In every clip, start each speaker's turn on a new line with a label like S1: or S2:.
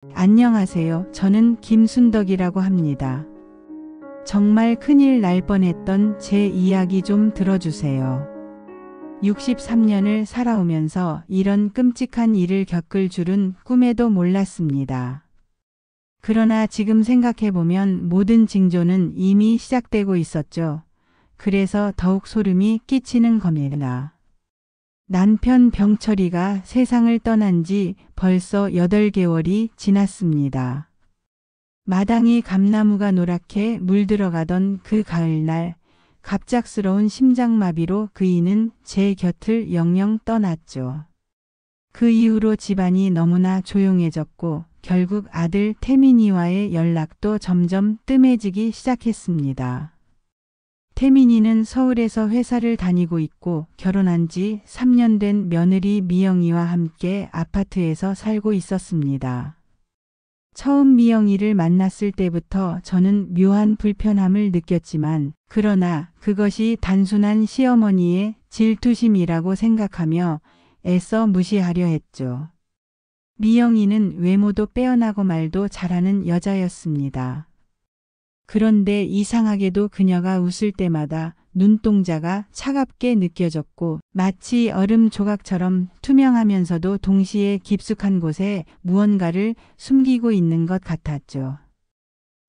S1: 안녕하세요. 저는 김순덕이라고 합니다. 정말 큰일 날 뻔했던 제 이야기 좀 들어주세요. 63년을 살아오면서 이런 끔찍한 일을 겪을 줄은 꿈에도 몰랐습니다. 그러나 지금 생각해보면 모든 징조는 이미 시작되고 있었죠. 그래서 더욱 소름이 끼치는 겁니다. 남편 병철이가 세상을 떠난 지 벌써 8개월이 지났습니다. 마당이 감나무가 노랗게 물들어가던 그 가을날, 갑작스러운 심장마비로 그이는 제 곁을 영영 떠났죠. 그 이후로 집안이 너무나 조용해졌고 결국 아들 태민이와의 연락도 점점 뜸해지기 시작했습니다. 태민이는 서울에서 회사를 다니고 있고 결혼한 지 3년 된 며느리 미영이와 함께 아파트에서 살고 있었습니다. 처음 미영이를 만났을 때부터 저는 묘한 불편함을 느꼈지만 그러나 그것이 단순한 시어머니의 질투심이라고 생각하며 애써 무시하려 했죠. 미영이는 외모도 빼어나고 말도 잘하는 여자였습니다. 그런데 이상하게도 그녀가 웃을 때마다 눈동자가 차갑게 느껴졌고 마치 얼음 조각처럼 투명하면서도 동시에 깊숙한 곳에 무언가를 숨기고 있는 것 같았죠.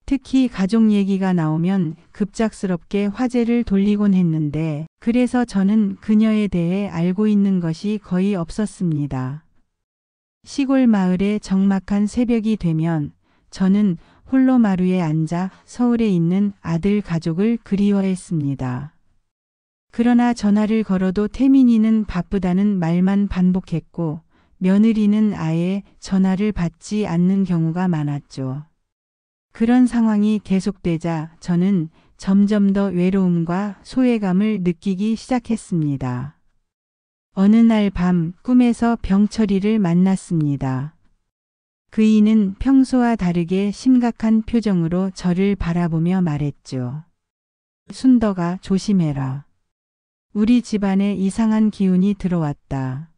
S1: 특히 가족 얘기가 나오면 급작스럽게 화제를 돌리곤 했는데 그래서 저는 그녀에 대해 알고 있는 것이 거의 없었습니다. 시골 마을의 적막한 새벽이 되면 저는 홀로 마루에 앉아 서울에 있는 아들 가족을 그리워했습니다. 그러나 전화를 걸어도 태민이는 바쁘다는 말만 반복했고 며느리는 아예 전화를 받지 않는 경우가 많았죠. 그런 상황이 계속되자 저는 점점 더 외로움과 소외감을 느끼기 시작했습니다. 어느 날 밤 꿈에서 병철이를 만났습니다. 그이는 평소와 다르게 심각한 표정으로 저를 바라보며 말했죠. 순덕아, 조심해라. 우리 집안에 이상한 기운이 들어왔다.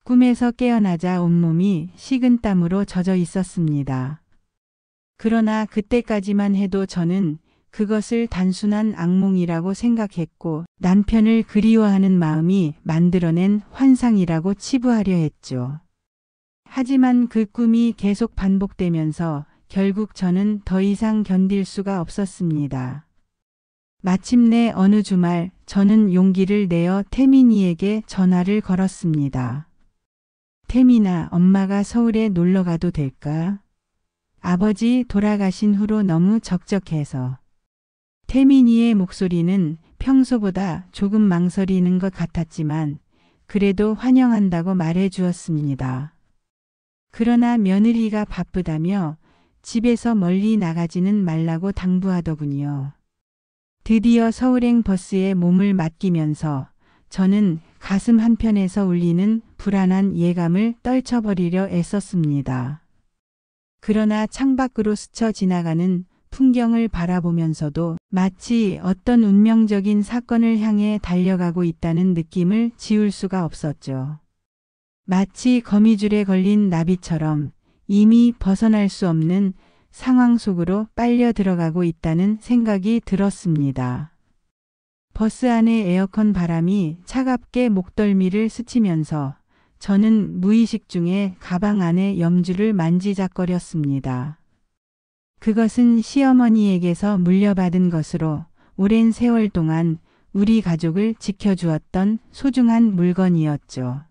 S1: 꿈에서 깨어나자 온몸이 식은 땀으로 젖어 있었습니다. 그러나 그때까지만 해도 저는 그것을 단순한 악몽이라고 생각했고 남편을 그리워하는 마음이 만들어낸 환상이라고 치부하려 했죠. 하지만 그 꿈이 계속 반복되면서 결국 저는 더 이상 견딜 수가 없었습니다. 마침내 어느 주말 저는 용기를 내어 태민이에게 전화를 걸었습니다. 태민아, 엄마가 서울에 놀러 가도 될까? 아버지 돌아가신 후로 너무 적적해서. 태민이의 목소리는 평소보다 조금 망설이는 것 같았지만 그래도 환영한다고 말해 주었습니다. 그러나 며느리가 바쁘다며 집에서 멀리 나가지는 말라고 당부하더군요. 드디어 서울행 버스에 몸을 맡기면서 저는 가슴 한편에서 울리는 불안한 예감을 떨쳐버리려 애썼습니다. 그러나 창밖으로 스쳐 지나가는 풍경을 바라보면서도 마치 어떤 운명적인 사건을 향해 달려가고 있다는 느낌을 지울 수가 없었죠. 마치 거미줄에 걸린 나비처럼 이미 벗어날 수 없는 상황 속으로 빨려 들어가고 있다는 생각이 들었습니다. 버스 안의 에어컨 바람이 차갑게 목덜미를 스치면서 저는 무의식 중에 가방 안의 염주를 만지작거렸습니다. 그것은 시어머니에게서 물려받은 것으로 오랜 세월 동안 우리 가족을 지켜주었던 소중한 물건이었죠.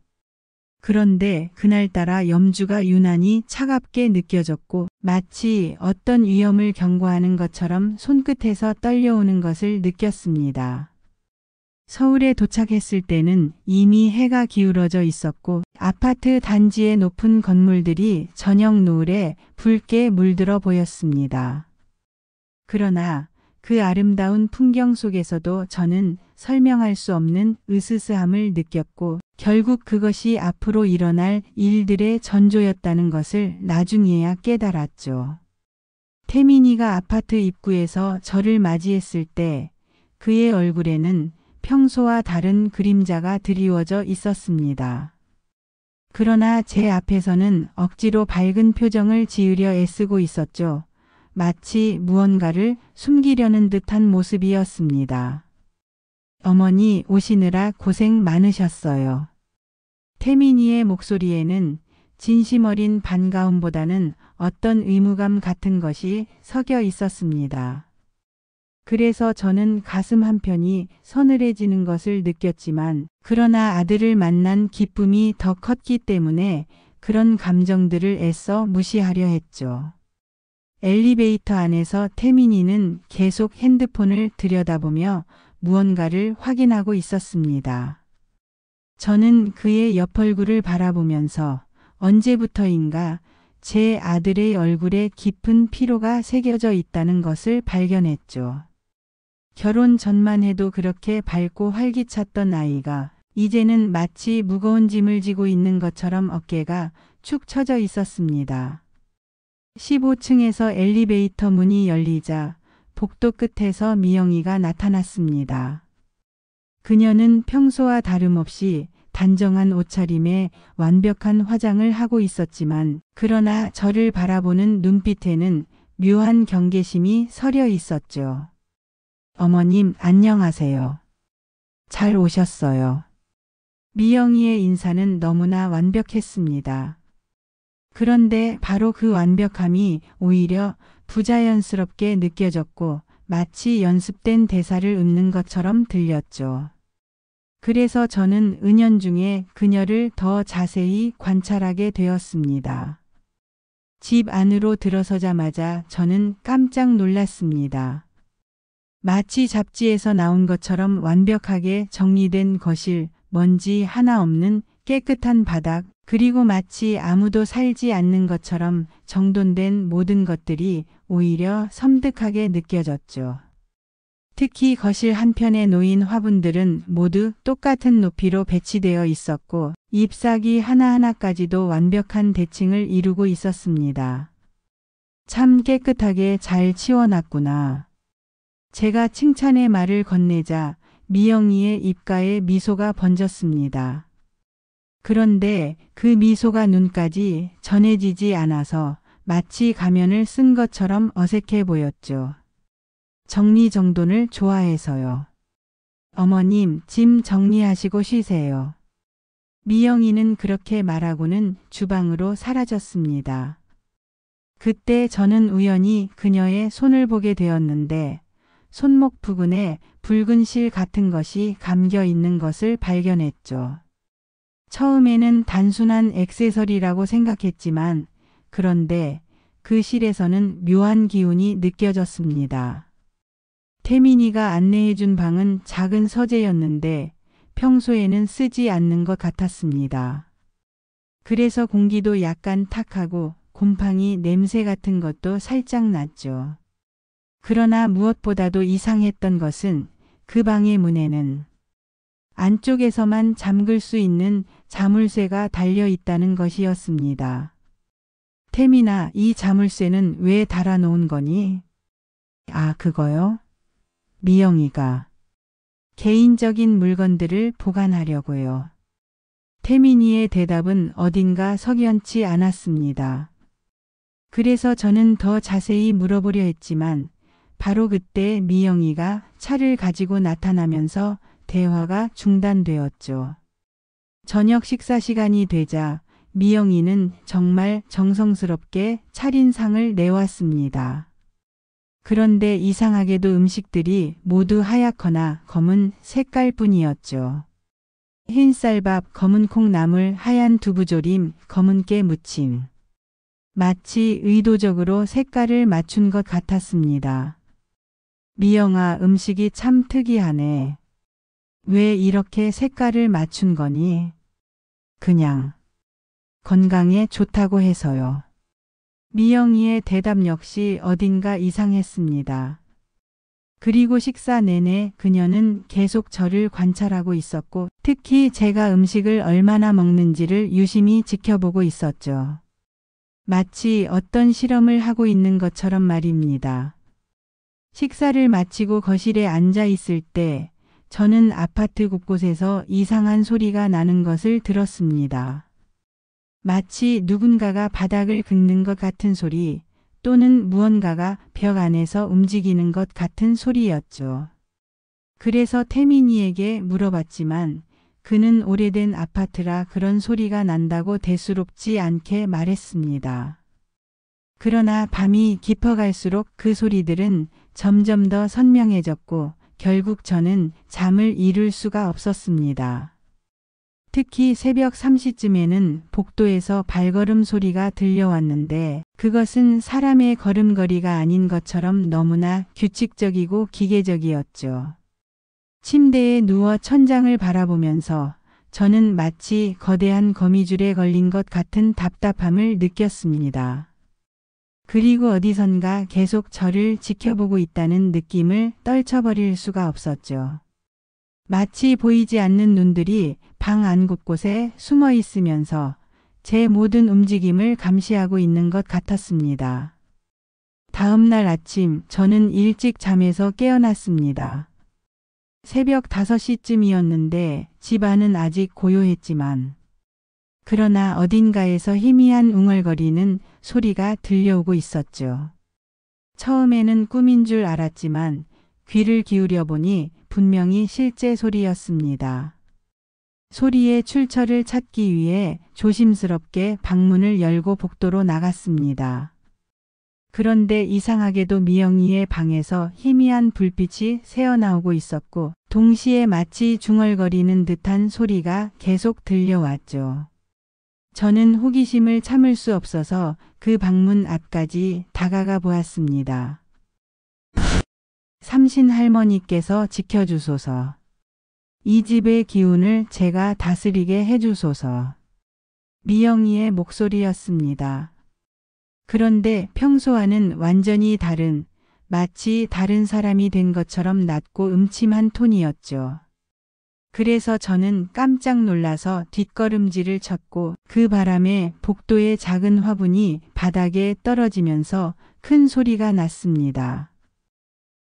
S1: 그런데 그날따라 염주가 유난히 차갑게 느껴졌고 마치 어떤 위험을 경고하는 것처럼 손끝에서 떨려오는 것을 느꼈습니다. 서울에 도착했을 때는 이미 해가 기울어져 있었고 아파트 단지의 높은 건물들이 저녁 노을에 붉게 물들어 보였습니다. 그러나 그 아름다운 풍경 속에서도 저는 설명할 수 없는 으스스함을 느꼈고 결국 그것이 앞으로 일어날 일들의 전조였다는 것을 나중에야 깨달았죠. 태민이가 아파트 입구에서 저를 맞이했을 때 그의 얼굴에는 평소와 다른 그림자가 드리워져 있었습니다. 그러나 제 앞에서는 억지로 밝은 표정을 지으려 애쓰고 있었죠. 마치 무언가를 숨기려는 듯한 모습이었습니다. 어머니 오시느라 고생 많으셨어요. 태민이의 목소리에는 진심 어린 반가움보다는 어떤 의무감 같은 것이 섞여 있었습니다. 그래서 저는 가슴 한편이 서늘해지는 것을 느꼈지만 그러나 아들을 만난 기쁨이 더 컸기 때문에 그런 감정들을 애써 무시하려 했죠. 엘리베이터 안에서 태민이는 계속 핸드폰을 들여다보며 무언가를 확인하고 있었습니다. 저는 그의 옆 얼굴을 바라보면서 언제부터인가 제 아들의 얼굴에 깊은 피로가 새겨져 있다는 것을 발견했죠. 결혼 전만 해도 그렇게 밝고 활기찼던 아이가 이제는 마치 무거운 짐을 지고 있는 것처럼 어깨가 축 처져 있었습니다. 15층에서 엘리베이터 문이 열리자 복도 끝에서 미영이가 나타났습니다. 그녀는 평소와 다름없이 단정한 옷차림에 완벽한 화장을 하고 있었지만 그러나 저를 바라보는 눈빛에는 묘한 경계심이 서려 있었죠. 어머님 안녕하세요. 잘 오셨어요. 미영이의 인사는 너무나 완벽했습니다. 그런데 바로 그 완벽함이 오히려 부자연스럽게 느껴졌고 마치 연습된 대사를 읊는 것처럼 들렸죠. 그래서 저는 은연중에 그녀를 더 자세히 관찰하게 되었습니다. 집 안으로 들어서자마자 저는 깜짝 놀랐습니다. 마치 잡지에서 나온 것처럼 완벽하게 정리된 거실, 먼지 하나 없는 깨끗한 바닥, 그리고 마치 아무도 살지 않는 것처럼 정돈된 모든 것들이 오히려 섬뜩하게 느껴졌죠. 특히 거실 한편에 놓인 화분들은 모두 똑같은 높이로 배치되어 있었고 잎사귀 하나하나까지도 완벽한 대칭을 이루고 있었습니다. 참 깨끗하게 잘 치워놨구나. 제가 칭찬의 말을 건네자 미영이의 입가에 미소가 번졌습니다. 그런데 그 미소가 눈까지 전해지지 않아서 마치 가면을 쓴 것처럼 어색해 보였죠. 정리정돈을 좋아해서요. 어머님, 짐 정리하시고 쉬세요. 미영이는 그렇게 말하고는 주방으로 사라졌습니다. 그때 저는 우연히 그녀의 손을 보게 되었는데 손목 부근에 붉은 실 같은 것이 감겨 있는 것을 발견했죠. 처음에는 단순한 액세서리라고 생각했지만 그런데 그 실에서는 묘한 기운이 느껴졌습니다. 태민이가 안내해준 방은 작은 서재였는데 평소에는 쓰지 않는 것 같았습니다. 그래서 공기도 약간 탁하고 곰팡이 냄새 같은 것도 살짝 났죠. 그러나 무엇보다도 이상했던 것은 그 방의 문에는 안쪽에서만 잠글 수 있는 자물쇠가 달려 있다는 것이었습니다. 태민아, 이 자물쇠는 왜 달아놓은 거니? 아, 그거요? 미영이가. 개인적인 물건들을 보관하려고요. 태민이의 대답은 어딘가 석연치 않았습니다. 그래서 저는 더 자세히 물어보려 했지만 바로 그때 미영이가 차를 가지고 나타나면서 대화가 중단되었죠. 저녁 식사 시간이 되자 미영이는 정말 정성스럽게 차린상을 내왔습니다. 그런데 이상하게도 음식들이 모두 하얗거나 검은 색깔뿐이었죠. 흰 쌀밥, 검은 콩나물, 하얀 두부조림, 검은 깨 무침. 마치 의도적으로 색깔을 맞춘 것 같았습니다. 미영아, 음식이 참 특이하네. 왜 이렇게 색깔을 맞춘 거니? 그냥 건강에 좋다고 해서요. 미영이의 대답 역시 어딘가 이상했습니다. 그리고 식사 내내 그녀는 계속 저를 관찰하고 있었고 특히 제가 음식을 얼마나 먹는지를 유심히 지켜보고 있었죠. 마치 어떤 실험을 하고 있는 것처럼 말입니다. 식사를 마치고 거실에 앉아 있을 때 저는 아파트 곳곳에서 이상한 소리가 나는 것을 들었습니다. 마치 누군가가 바닥을 긁는 것 같은 소리 또는 무언가가 벽 안에서 움직이는 것 같은 소리였죠. 그래서 태민이에게 물어봤지만 그는 오래된 아파트라 그런 소리가 난다고 대수롭지 않게 말했습니다. 그러나 밤이 깊어갈수록 그 소리들은 점점 더 선명해졌고 결국 저는 잠을 이룰 수가 없었습니다. 특히 새벽 3시쯤에는 복도에서 발걸음 소리가 들려왔는데 그것은 사람의 걸음걸이가 아닌 것처럼 너무나 규칙적이고 기계적이었죠. 침대에 누워 천장을 바라보면서 저는 마치 거대한 거미줄에 걸린 것 같은 답답함을 느꼈습니다. 그리고 어디선가 계속 저를 지켜보고 있다는 느낌을 떨쳐버릴 수가 없었죠. 마치 보이지 않는 눈들이 방 안 곳곳에 숨어 있으면서 제 모든 움직임을 감시하고 있는 것 같았습니다. 다음 날 아침 저는 일찍 잠에서 깨어났습니다. 새벽 5시쯤이었는데 집 안은 아직 고요했지만 그러나 어딘가에서 희미한 웅얼거리는 소리가 들려오고 있었죠. 처음에는 꿈인 줄 알았지만 귀를 기울여 보니 분명히 실제 소리였습니다. 소리의 출처를 찾기 위해 조심스럽게 방문을 열고 복도로 나갔습니다. 그런데 이상하게도 미영이의 방에서 희미한 불빛이 새어나오고 있었고 동시에 마치 중얼거리는 듯한 소리가 계속 들려왔죠. 저는 호기심을 참을 수 없어서 그 방문 앞까지 다가가 보았습니다. 삼신 할머니께서 지켜주소서. 이 집의 기운을 제가 다스리게 해주소서. 미영이의 목소리였습니다. 그런데 평소와는 완전히 다른, 마치 다른 사람이 된 것처럼 낮고 음침한 톤이었죠. 그래서 저는 깜짝 놀라서 뒷걸음질을 쳤고 그 바람에 복도의 작은 화분이 바닥에 떨어지면서 큰 소리가 났습니다.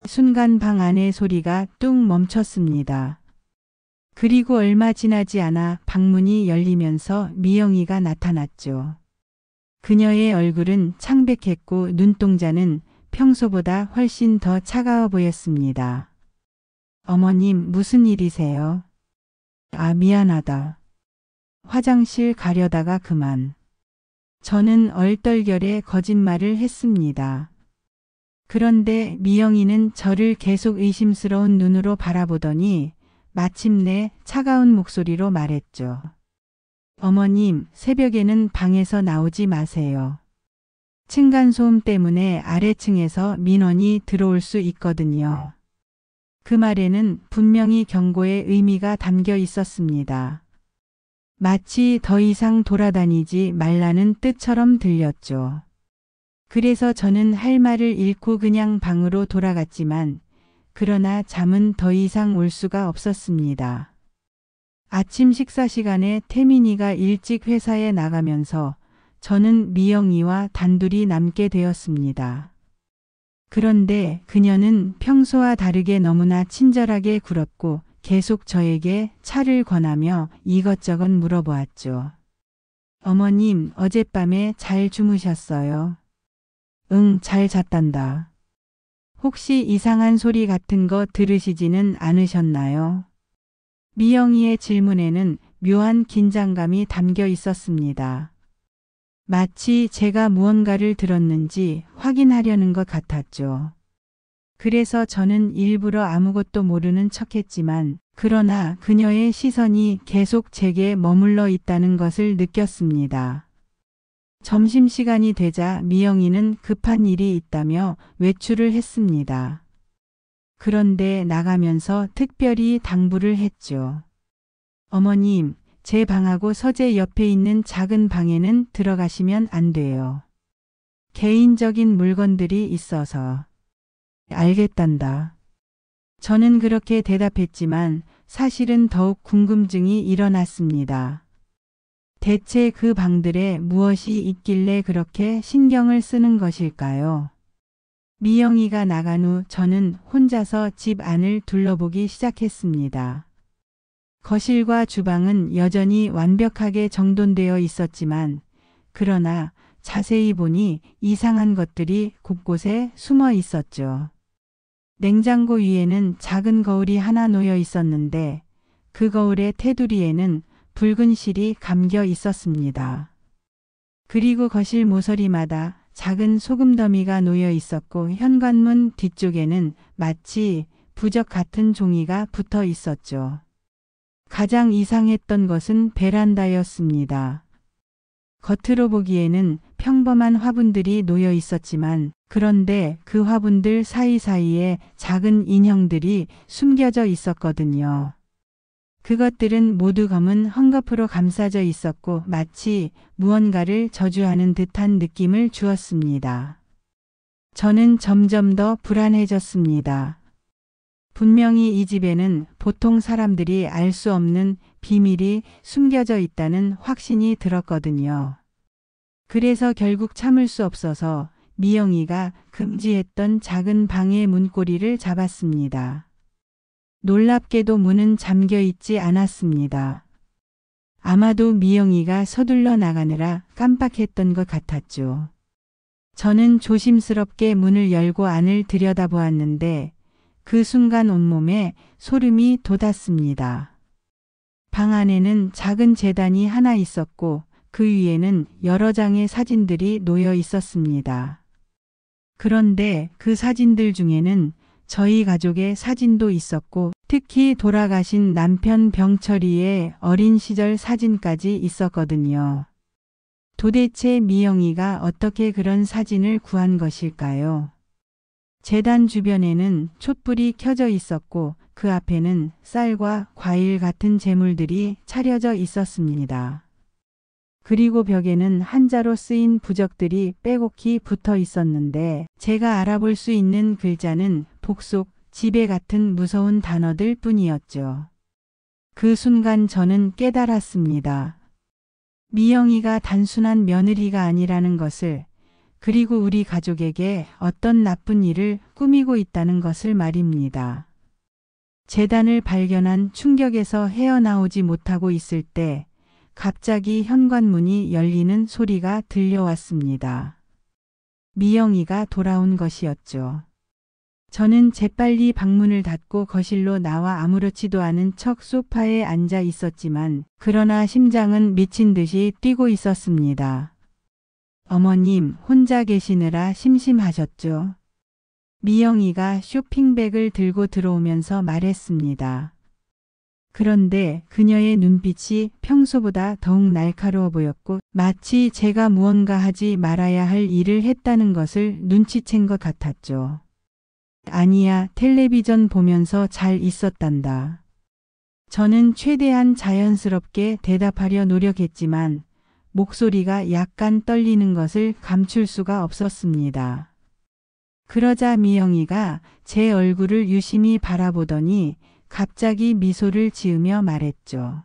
S1: 순간 방 안의 소리가 뚝 멈췄습니다. 그리고 얼마 지나지 않아 방문이 열리면서 미영이가 나타났죠. 그녀의 얼굴은 창백했고 눈동자는 평소보다 훨씬 더 차가워 보였습니다. 어머님, 무슨 일이세요? 아, 미안하다. 화장실 가려다가 그만. 저는 얼떨결에 거짓말을 했습니다. 그런데 미영이는 저를 계속 의심스러운 눈으로 바라보더니 마침내 차가운 목소리로 말했죠. 어머님, 새벽에는 방에서 나오지 마세요. 층간소음 때문에 아래층에서 민원이 들어올 수 있거든요. 그 말에는 분명히 경고의 의미가 담겨 있었습니다. 마치 더 이상 돌아다니지 말라는 뜻처럼 들렸죠. 그래서 저는 할 말을 잃고 그냥 방으로 돌아갔지만 그러나 잠은 더 이상 올 수가 없었습니다. 아침 식사 시간에 태민이가 일찍 회사에 나가면서 저는 미영이와 단둘이 남게 되었습니다. 그런데 그녀는 평소와 다르게 너무나 친절하게 굴었고 계속 저에게 차를 권하며 이것저것 물어보았죠. 어머님, 어젯밤에 잘 주무셨어요? 응, 잘 잤단다. 혹시 이상한 소리 같은 거 들으시지는 않으셨나요? 미영이의 질문에는 묘한 긴장감이 담겨 있었습니다. 마치 제가 무언가를 들었는지 확인하려는 것 같았죠. 그래서 저는 일부러 아무것도 모르는 척했지만 그러나 그녀의 시선이 계속 제게 머물러 있다는 것을 느꼈습니다. 점심시간이 되자 미영이는 급한 일이 있다며 외출을 했습니다. 그런데 나가면서 특별히 당부를 했죠. 어머님, 제 방하고 서재 옆에 있는 작은 방에는 들어가시면 안 돼요. 개인적인 물건들이 있어서. 알겠단다. 저는 그렇게 대답했지만 사실은 더욱 궁금증이 일어났습니다. 대체 그 방들에 무엇이 있길래 그렇게 신경을 쓰는 것일까요? 미영이가 나간 후 저는 혼자서 집 안을 둘러보기 시작했습니다. 거실과 주방은 여전히 완벽하게 정돈되어 있었지만 그러나 자세히 보니 이상한 것들이 곳곳에 숨어 있었죠. 냉장고 위에는 작은 거울이 하나 놓여 있었는데 그 거울의 테두리에는 붉은 실이 감겨 있었습니다. 그리고 거실 모서리마다 작은 소금더미가 놓여 있었고 현관문 뒤쪽에는 마치 부적 같은 종이가 붙어 있었죠. 가장 이상했던 것은 베란다였습니다. 겉으로 보기에는 평범한 화분들이 놓여 있었지만 그런데 그 화분들 사이사이에 작은 인형들이 숨겨져 있었거든요. 그것들은 모두 검은 헝겊으로 감싸져 있었고 마치 무언가를 저주하는 듯한 느낌을 주었습니다. 저는 점점 더 불안해졌습니다. 분명히 이 집에는 보통 사람들이 알 수 없는 비밀이 숨겨져 있다는 확신이 들었거든요. 그래서 결국 참을 수 없어서 미영이가 금지했던 작은 방의 문고리를 잡았습니다. 놀랍게도 문은 잠겨 있지 않았습니다. 아마도 미영이가 서둘러 나가느라 깜빡했던 것 같았죠. 저는 조심스럽게 문을 열고 안을 들여다보았는데 그 순간 온몸에 소름이 돋았습니다. 방 안에는 작은 제단이 하나 있었고 그 위에는 여러 장의 사진들이 놓여 있었습니다. 그런데 그 사진들 중에는 저희 가족의 사진도 있었고 특히 돌아가신 남편 병철이의 어린 시절 사진까지 있었거든요. 도대체 미영이가 어떻게 그런 사진을 구한 것일까요? 제단 주변에는 촛불이 켜져 있었고 그 앞에는 쌀과 과일 같은 재물들이 차려져 있었습니다. 그리고 벽에는 한자로 쓰인 부적들이 빼곡히 붙어 있었는데 제가 알아볼 수 있는 글자는 복속, 지배 같은 무서운 단어들 뿐이었죠. 그 순간 저는 깨달았습니다. 미영이가 단순한 며느리가 아니라는 것을, 그리고 우리 가족에게 어떤 나쁜 일을 꾸미고 있다는 것을 말입니다. 제단을 발견한 충격에서 헤어나오지 못하고 있을 때 갑자기 현관문이 열리는 소리가 들려왔습니다. 미영이가 돌아온 것이었죠. 저는 재빨리 방문을 닫고 거실로 나와 아무렇지도 않은 척 소파에 앉아 있었지만 그러나 심장은 미친 듯이 뛰고 있었습니다. 어머님, 혼자 계시느라 심심하셨죠? 미영이가 쇼핑백을 들고 들어오면서 말했습니다. 그런데 그녀의 눈빛이 평소보다 더욱 날카로워 보였고 마치 제가 무언가 하지 말아야 할 일을 했다는 것을 눈치챈 것 같았죠. 아니야, 텔레비전 보면서 잘 있었단다. 저는 최대한 자연스럽게 대답하려 노력했지만 목소리가 약간 떨리는 것을 감출 수가 없었습니다. 그러자 미영이가 제 얼굴을 유심히 바라보더니 갑자기 미소를 지으며 말했죠.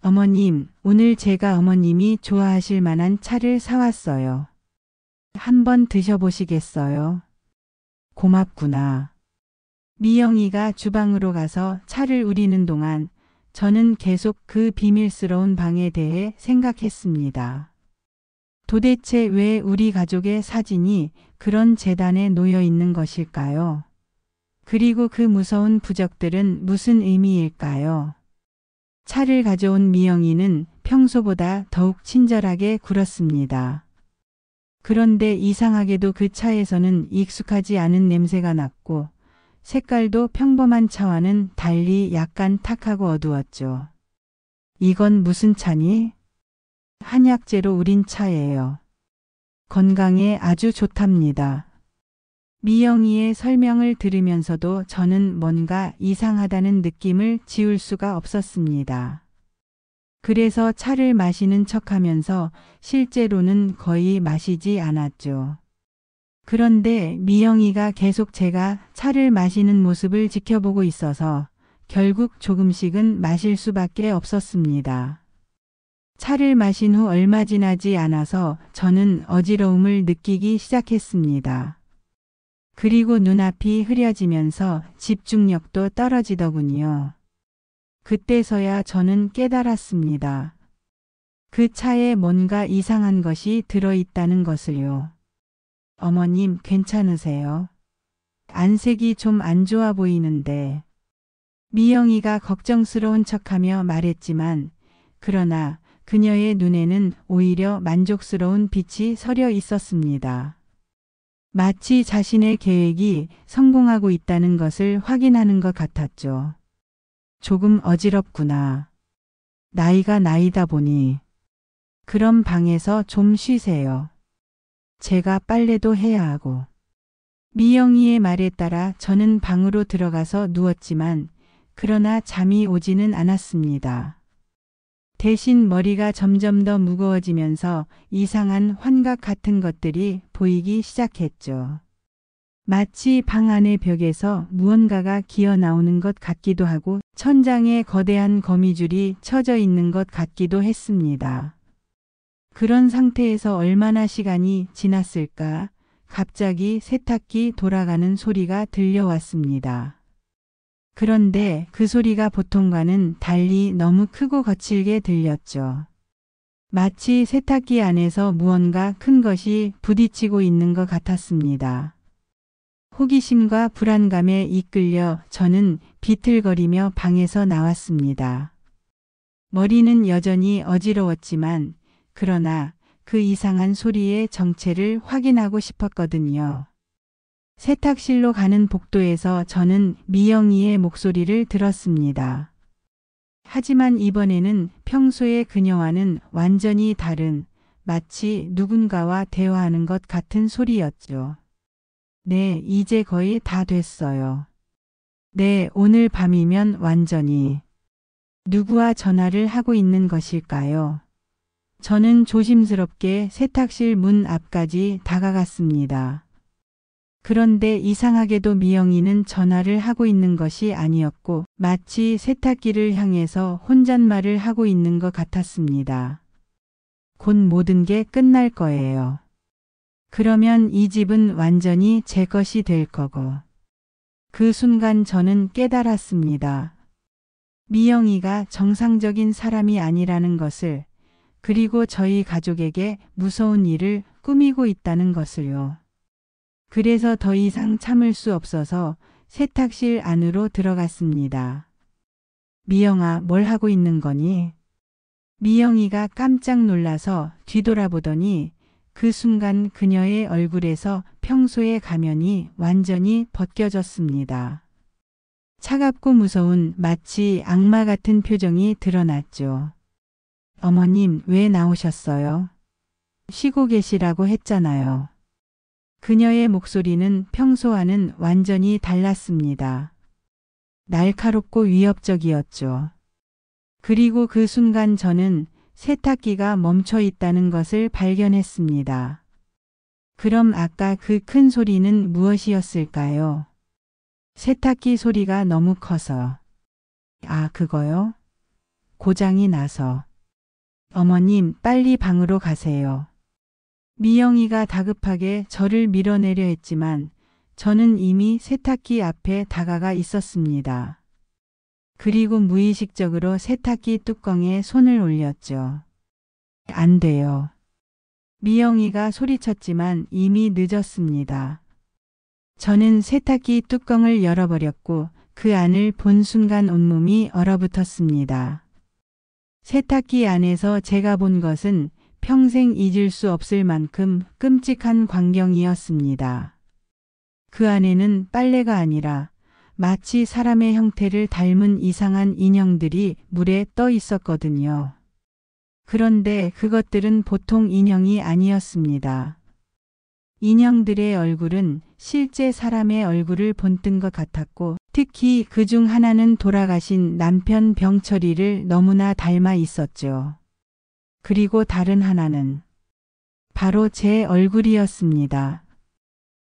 S1: 어머님, 오늘 제가 어머님이 좋아하실 만한 차를 사왔어요. 한번 드셔보시겠어요? 고맙구나. 미영이가 주방으로 가서 차를 우리는 동안 저는 계속 그 비밀스러운 방에 대해 생각했습니다. 도대체 왜 우리 가족의 사진이 그런 제단에 놓여 있는 것일까요? 그리고 그 무서운 부적들은 무슨 의미일까요? 차를 가져온 미영이는 평소보다 더욱 친절하게 굴었습니다. 그런데 이상하게도 그 차에서는 익숙하지 않은 냄새가 났고 색깔도 평범한 차와는 달리 약간 탁하고 어두웠죠. 이건 무슨 차니? 한약재로 우린 차예요. 건강에 아주 좋답니다. 미영이의 설명을 들으면서도 저는 뭔가 이상하다는 느낌을 지울 수가 없었습니다. 그래서 차를 마시는 척하면서 실제로는 거의 마시지 않았죠. 그런데 미영이가 계속 제가 차를 마시는 모습을 지켜보고 있어서 결국 조금씩은 마실 수밖에 없었습니다. 차를 마신 후 얼마 지나지 않아서 저는 어지러움을 느끼기 시작했습니다. 그리고 눈앞이 흐려지면서 집중력도 떨어지더군요. 그때서야 저는 깨달았습니다. 그 차에 뭔가 이상한 것이 들어있다는 것을요. 어머님 괜찮으세요? 안색이 좀 안 좋아 보이는데. 미영이가 걱정스러운 척하며 말했지만 그러나 그녀의 눈에는 오히려 만족스러운 빛이 서려 있었습니다. 마치 자신의 계획이 성공하고 있다는 것을 확인하는 것 같았죠. 조금 어지럽구나. 나이가 나이다 보니. 그럼 방에서 좀 쉬세요. 제가 빨래도 해야 하고. 미영이의 말에 따라 저는 방으로 들어가서 누웠지만 그러나 잠이 오지는 않았습니다. 대신 머리가 점점 더 무거워지면서 이상한 환각 같은 것들이 보이기 시작했죠. 마치 방 안의 벽에서 무언가가 기어 나오는 것 같기도 하고 천장에 거대한 거미줄이 쳐져 있는 것 같기도 했습니다. 그런 상태에서 얼마나 시간이 지났을까? 갑자기 세탁기 돌아가는 소리가 들려왔습니다. 그런데 그 소리가 보통과는 달리 너무 크고 거칠게 들렸죠. 마치 세탁기 안에서 무언가 큰 것이 부딪히고 있는 것 같았습니다. 호기심과 불안감에 이끌려 저는 비틀거리며 방에서 나왔습니다. 머리는 여전히 어지러웠지만 그러나 그 이상한 소리의 정체를 확인하고 싶었거든요. 세탁실로 가는 복도에서 저는 미영이의 목소리를 들었습니다. 하지만 이번에는 평소의 그녀와는 완전히 다른 마치 누군가와 대화하는 것 같은 소리였죠. 네, 이제 거의 다 됐어요. 네, 오늘 밤이면 완전히. 누구와 전화를 하고 있는 것일까요? 저는 조심스럽게 세탁실 문 앞까지 다가갔습니다. 그런데 이상하게도 미영이는 전화를 하고 있는 것이 아니었고 마치 세탁기를 향해서 혼잣말을 하고 있는 것 같았습니다. 곧 모든 게 끝날 거예요. 그러면 이 집은 완전히 제 것이 될 거고. 그 순간 저는 깨달았습니다. 미영이가 정상적인 사람이 아니라는 것을, 그리고 저희 가족에게 무서운 일을 꾸미고 있다는 것을요. 그래서 더 이상 참을 수 없어서 세탁실 안으로 들어갔습니다. 미영아, 뭘 하고 있는 거니? 미영이가 깜짝 놀라서 뒤돌아보더니 그 순간 그녀의 얼굴에서 평소의 가면이 완전히 벗겨졌습니다. 차갑고 무서운 마치 악마 같은 표정이 드러났죠. 어머님, 왜 나오셨어요? 쉬고 계시라고 했잖아요. 그녀의 목소리는 평소와는 완전히 달랐습니다. 날카롭고 위협적이었죠. 그리고 그 순간 저는 세탁기가 멈춰 있다는 것을 발견했습니다. 그럼 아까 그 큰 소리는 무엇이었을까요? 세탁기 소리가 너무 커서. 아, 그거요? 고장이 나서. 어머님, 빨리 방으로 가세요. 미영이가 다급하게 저를 밀어내려 했지만 저는 이미 세탁기 앞에 다가가 있었습니다. 그리고 무의식적으로 세탁기 뚜껑에 손을 올렸죠. 안 돼요. 미영이가 소리쳤지만 이미 늦었습니다. 저는 세탁기 뚜껑을 열어버렸고 그 안을 본 순간 온몸이 얼어붙었습니다. 세탁기 안에서 제가 본 것은 평생 잊을 수 없을 만큼 끔찍한 광경이었습니다. 그 안에는 빨래가 아니라 마치 사람의 형태를 닮은 이상한 인형들이 물에 떠 있었거든요. 그런데 그것들은 보통 인형이 아니었습니다. 인형들의 얼굴은 실제 사람의 얼굴을 본뜬 것 같았고 특히 그 중 하나는 돌아가신 남편 병철이를 너무나 닮아 있었죠. 그리고 다른 하나는 바로 제 얼굴이었습니다.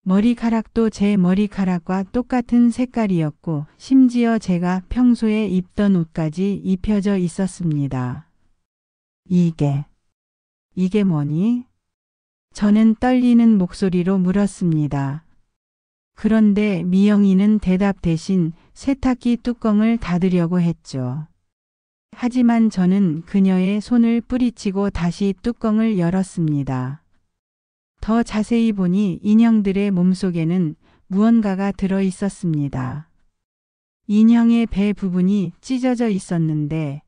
S1: 머리카락도 제 머리카락과 똑같은 색깔이었고 심지어 제가 평소에 입던 옷까지 입혀져 있었습니다. 이게 뭐니? 저는 떨리는 목소리로 물었습니다. 그런데 미영이는 대답 대신 세탁기 뚜껑을 닫으려고 했죠. 하지만 저는 그녀의 손을 뿌리치고 다시 뚜껑을 열었습니다. 더 자세히 보니 인형들의 몸속에는 무언가가 들어 있었습니다. 인형의 배 부분이 찢어져 있었는데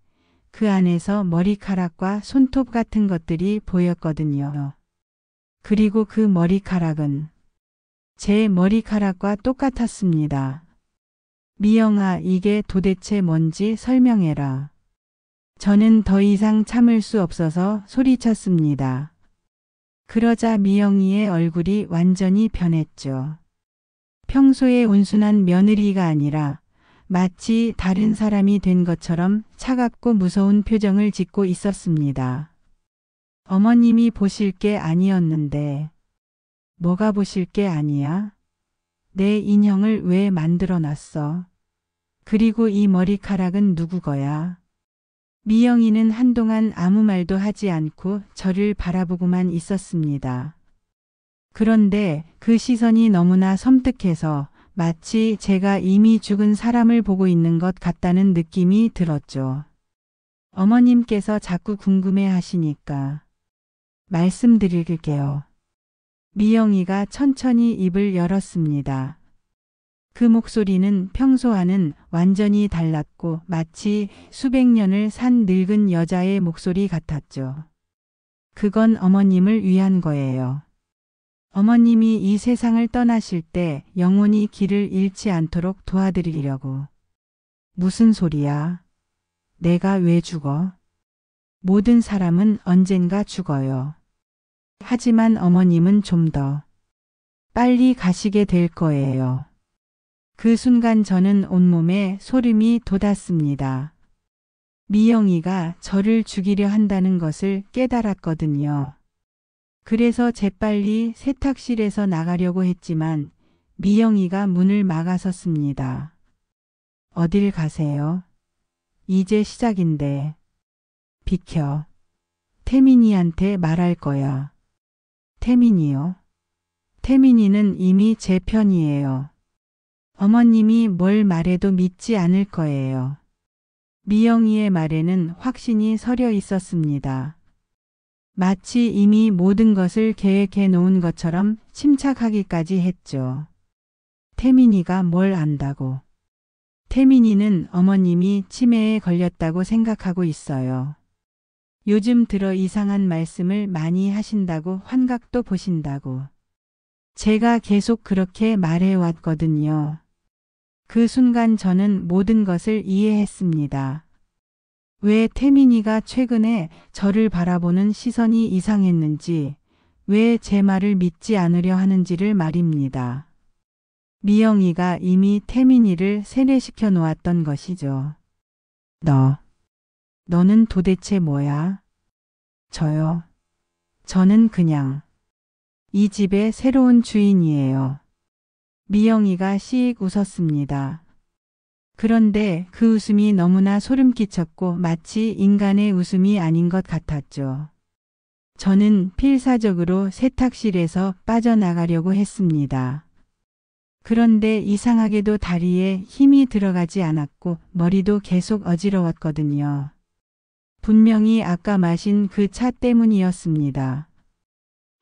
S1: 그 안에서 머리카락과 손톱 같은 것들이 보였거든요. 그리고 그 머리카락은 제 머리카락과 똑같았습니다. 미영아, 이게 도대체 뭔지 설명해라. 저는 더 이상 참을 수 없어서 소리쳤습니다. 그러자 미영이의 얼굴이 완전히 변했죠. 평소에 온순한 며느리가 아니라 마치 다른 사람이 된 것처럼 차갑고 무서운 표정을 짓고 있었습니다. 어머님이 보실 게 아니었는데. 뭐가 보실 게 아니야? 내 인형을 왜 만들어 놨어? 그리고 이 머리카락은 누구 거야? 미영이는 한동안 아무 말도 하지 않고 저를 바라보고만 있었습니다. 그런데 그 시선이 너무나 섬뜩해서 마치 제가 이미 죽은 사람을 보고 있는 것 같다는 느낌이 들었죠. 어머님께서 자꾸 궁금해 하시니까 말씀드릴게요. 미영이가 천천히 입을 열었습니다. 그 목소리는 평소와는 완전히 달랐고 마치 수백 년을 산 늙은 여자의 목소리 같았죠. 그건 어머님을 위한 거예요. 어머님이 이 세상을 떠나실 때 영원히 길을 잃지 않도록 도와드리려고. 무슨 소리야? 내가 왜 죽어? 모든 사람은 언젠가 죽어요. 하지만 어머님은 좀 더 빨리 가시게 될 거예요. 그 순간 저는 온몸에 소름이 돋았습니다. 미영이가 저를 죽이려 한다는 것을 깨달았거든요. 그래서 재빨리 세탁실에서 나가려고 했지만 미영이가 문을 막아섰습니다. 어딜 가세요? 이제 시작인데. 비켜. 태민이한테 말할 거야. 태민이요? 태민이는 이미 제 편이에요. 어머님이 뭘 말해도 믿지 않을 거예요. 미영이의 말에는 확신이 서려 있었습니다. 마치 이미 모든 것을 계획해 놓은 것처럼 침착하기까지 했죠. 태민이가 뭘 안다고. 태민이는 어머님이 치매에 걸렸다고 생각하고 있어요. 요즘 들어 이상한 말씀을 많이 하신다고 환각도 보신다고. 제가 계속 그렇게 말해왔거든요. 그 순간 저는 모든 것을 이해했습니다. 왜 태민이가 최근에 저를 바라보는 시선이 이상했는지, 왜 제 말을 믿지 않으려 하는지를 말입니다. 미영이가 이미 태민이를 세뇌시켜 놓았던 것이죠. 너는 도대체 뭐야? 저요. 저는 그냥 이 집의 새로운 주인이에요. 미영이가 씩 웃었습니다. 그런데 그 웃음이 너무나 소름 끼쳤고 마치 인간의 웃음이 아닌 것 같았죠. 저는 필사적으로 세탁실에서 빠져나가려고 했습니다. 그런데 이상하게도 다리에 힘이 들어가지 않았고 머리도 계속 어지러웠거든요. 분명히 아까 마신 그 차 때문이었습니다.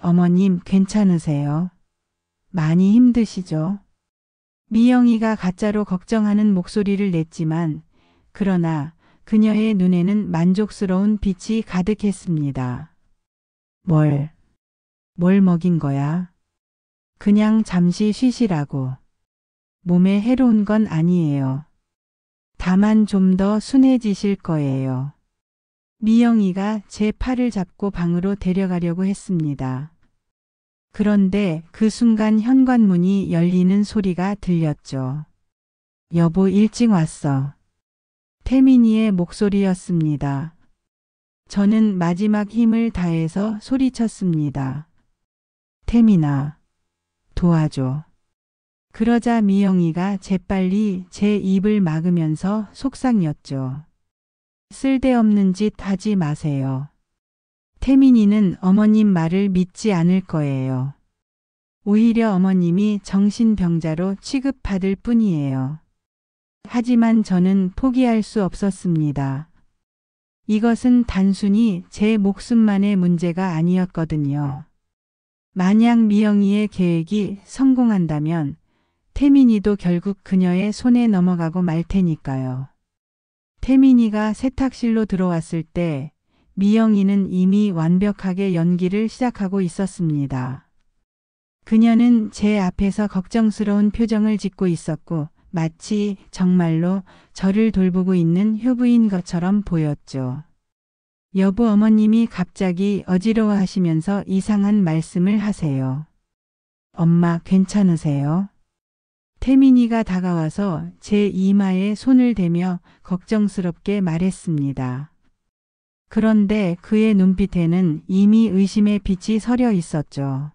S1: 어머님, 괜찮으세요? 많이 힘드시죠? 미영이가 가짜로 걱정하는 목소리를 냈지만 그러나 그녀의 눈에는 만족스러운 빛이 가득했습니다. 뭘 먹인 거야? 그냥 잠시 쉬시라고. 몸에 해로운 건 아니에요. 다만 좀 더 순해지실 거예요. 미영이가 제 팔을 잡고 방으로 데려가려고 했습니다. 그런데 그 순간 현관문이 열리는 소리가 들렸죠. 여보, 일찍 왔어. 태민이의 목소리였습니다. 저는 마지막 힘을 다해서 소리쳤습니다. 태민아, 도와줘. 그러자 미영이가 재빨리 제 입을 막으면서 속삭였죠. 쓸데없는 짓 하지 마세요. 태민이는 어머님 말을 믿지 않을 거예요. 오히려 어머님이 정신병자로 취급받을 뿐이에요. 하지만 저는 포기할 수 없었습니다. 이것은 단순히 제 목숨만의 문제가 아니었거든요. 만약 미영이의 계획이 성공한다면 태민이도 결국 그녀의 손에 넘어가고 말 테니까요. 태민이가 세탁실로 들어왔을 때 미영이는 이미 완벽하게 연기를 시작하고 있었습니다. 그녀는 제 앞에서 걱정스러운 표정을 짓고 있었고 마치 정말로 저를 돌보고 있는 효부인 것처럼 보였죠. 여보, 어머님이 갑자기 어지러워하시면서 이상한 말씀을 하세요. 엄마, 괜찮으세요? 태민이가 다가와서 제 이마에 손을 대며 걱정스럽게 말했습니다. 그런데 그의 눈빛에는 이미 의심의 빛이 서려 있었죠.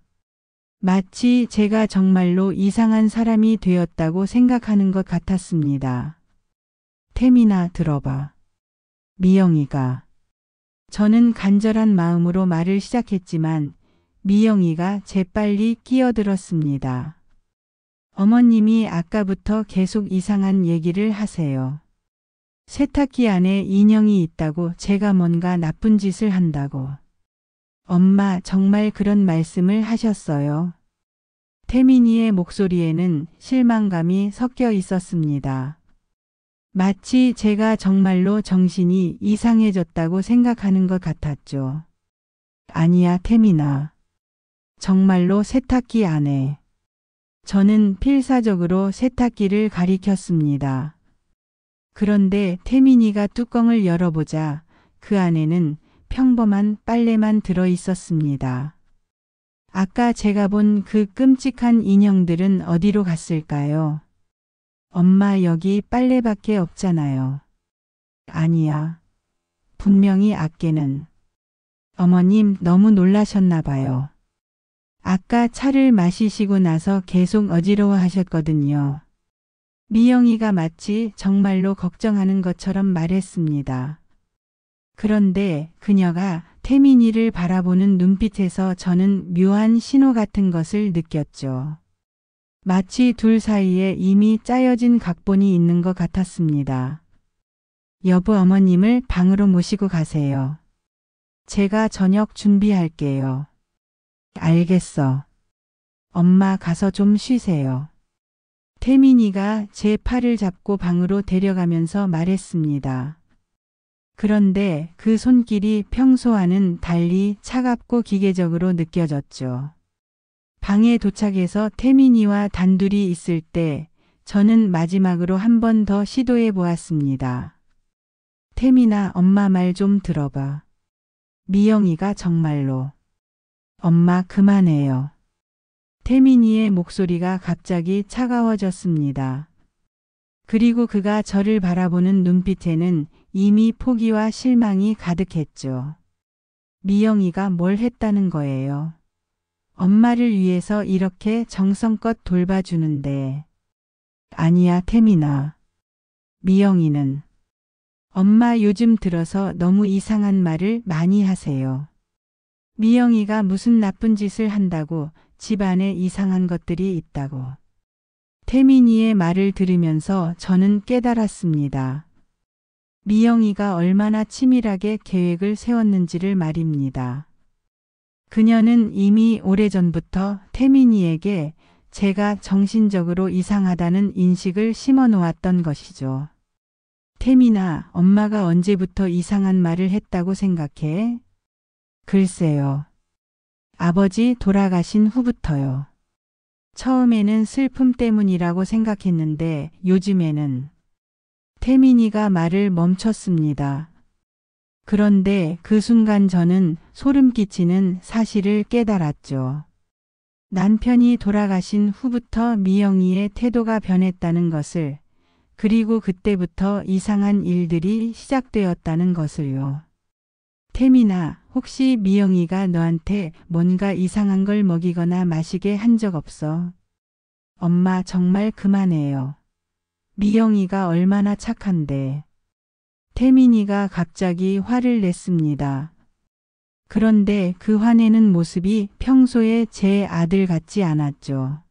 S1: 마치 제가 정말로 이상한 사람이 되었다고 생각하는 것 같았습니다. 태민아, 들어봐. 미영이가. 저는 간절한 마음으로 말을 시작했지만 미영이가 재빨리 끼어들었습니다. 어머님이 아까부터 계속 이상한 얘기를 하세요. 세탁기 안에 인형이 있다고, 제가 뭔가 나쁜 짓을 한다고. 엄마, 정말 그런 말씀을 하셨어요? 태민이의 목소리에는 실망감이 섞여 있었습니다. 마치 제가 정말로 정신이 이상해졌다고 생각하는 것 같았죠. 아니야, 태민아. 정말로 세탁기 안에. 저는 필사적으로 세탁기를 가리켰습니다. 그런데 태민이가 뚜껑을 열어보자 그 안에는 평범한 빨래만 들어 있었습니다. 아까 제가 본 그 끔찍한 인형들은 어디로 갔을까요? 엄마, 여기 빨래밖에 없잖아요. 아니야. 분명히 아께는. 어머님, 너무 놀라셨나 봐요. 아까 차를 마시시고 나서 계속 어지러워하셨거든요. 미영이가 마치 정말로 걱정하는 것처럼 말했습니다. 그런데 그녀가 태민이를 바라보는 눈빛에서 저는 묘한 신호 같은 것을 느꼈죠. 마치 둘 사이에 이미 짜여진 각본이 있는 것 같았습니다. 여보, 어머님을 방으로 모시고 가세요. 제가 저녁 준비할게요. 알겠어. 엄마, 가서 좀 쉬세요. 태민이가 제 팔을 잡고 방으로 데려가면서 말했습니다. 그런데 그 손길이 평소와는 달리 차갑고 기계적으로 느껴졌죠. 방에 도착해서 태민이와 단둘이 있을 때 저는 마지막으로 한 번 더 시도해 보았습니다. 태민아, 엄마 말 좀 들어봐. 미영이가 정말로. 엄마, 그만해요. 태민이의 목소리가 갑자기 차가워졌습니다. 그리고 그가 저를 바라보는 눈빛에는 이미 포기와 실망이 가득했죠. 미영이가 뭘 했다는 거예요? 엄마를 위해서 이렇게 정성껏 돌봐주는데. 아니야, 태민아. 미영이는. 엄마, 요즘 들어서 너무 이상한 말을 많이 하세요. 미영이가 무슨 나쁜 짓을 한다고, 집안에 이상한 것들이 있다고. 태민이의 말을 들으면서 저는 깨달았습니다. 미영이가 얼마나 치밀하게 계획을 세웠는지를 말입니다. 그녀는 이미 오래전부터 태민이에게 제가 정신적으로 이상하다는 인식을 심어 놓았던 것이죠. 태민아, 엄마가 언제부터 이상한 말을 했다고 생각해? 글쎄요. 아버지 돌아가신 후부터요. 처음에는 슬픔 때문이라고 생각했는데 요즘에는. 태민이가 말을 멈췄습니다. 그런데 그 순간 저는 소름 끼치는 사실을 깨달았죠. 남편이 돌아가신 후부터 미영이의 태도가 변했다는 것을, 그리고 그때부터 이상한 일들이 시작되었다는 것을요. 태민아, 혹시 미영이가 너한테 뭔가 이상한 걸 먹이거나 마시게 한 적 없어? 엄마, 정말 그만해요. 미영이가 얼마나 착한데. 태민이가 갑자기 화를 냈습니다. 그런데 그 화내는 모습이 평소에 제 아들 같지 않았죠.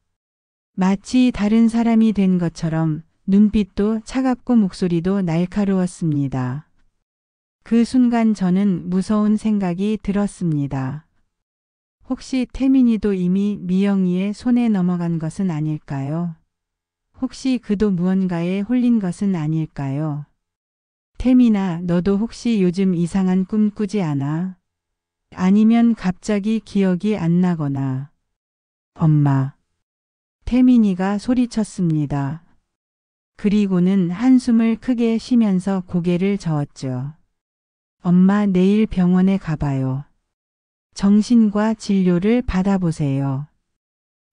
S1: 마치 다른 사람이 된 것처럼 눈빛도 차갑고 목소리도 날카로웠습니다. 그 순간 저는 무서운 생각이 들었습니다. 혹시 태민이도 이미 미영이의 손에 넘어간 것은 아닐까요? 혹시 그도 무언가에 홀린 것은 아닐까요? 태민아, 너도 혹시 요즘 이상한 꿈 꾸지 않아? 아니면 갑자기 기억이 안 나거나. 엄마. 태민이가 소리쳤습니다. 그리고는 한숨을 크게 쉬면서 고개를 저었죠. 엄마, 내일 병원에 가봐요. 정신과 진료를 받아보세요.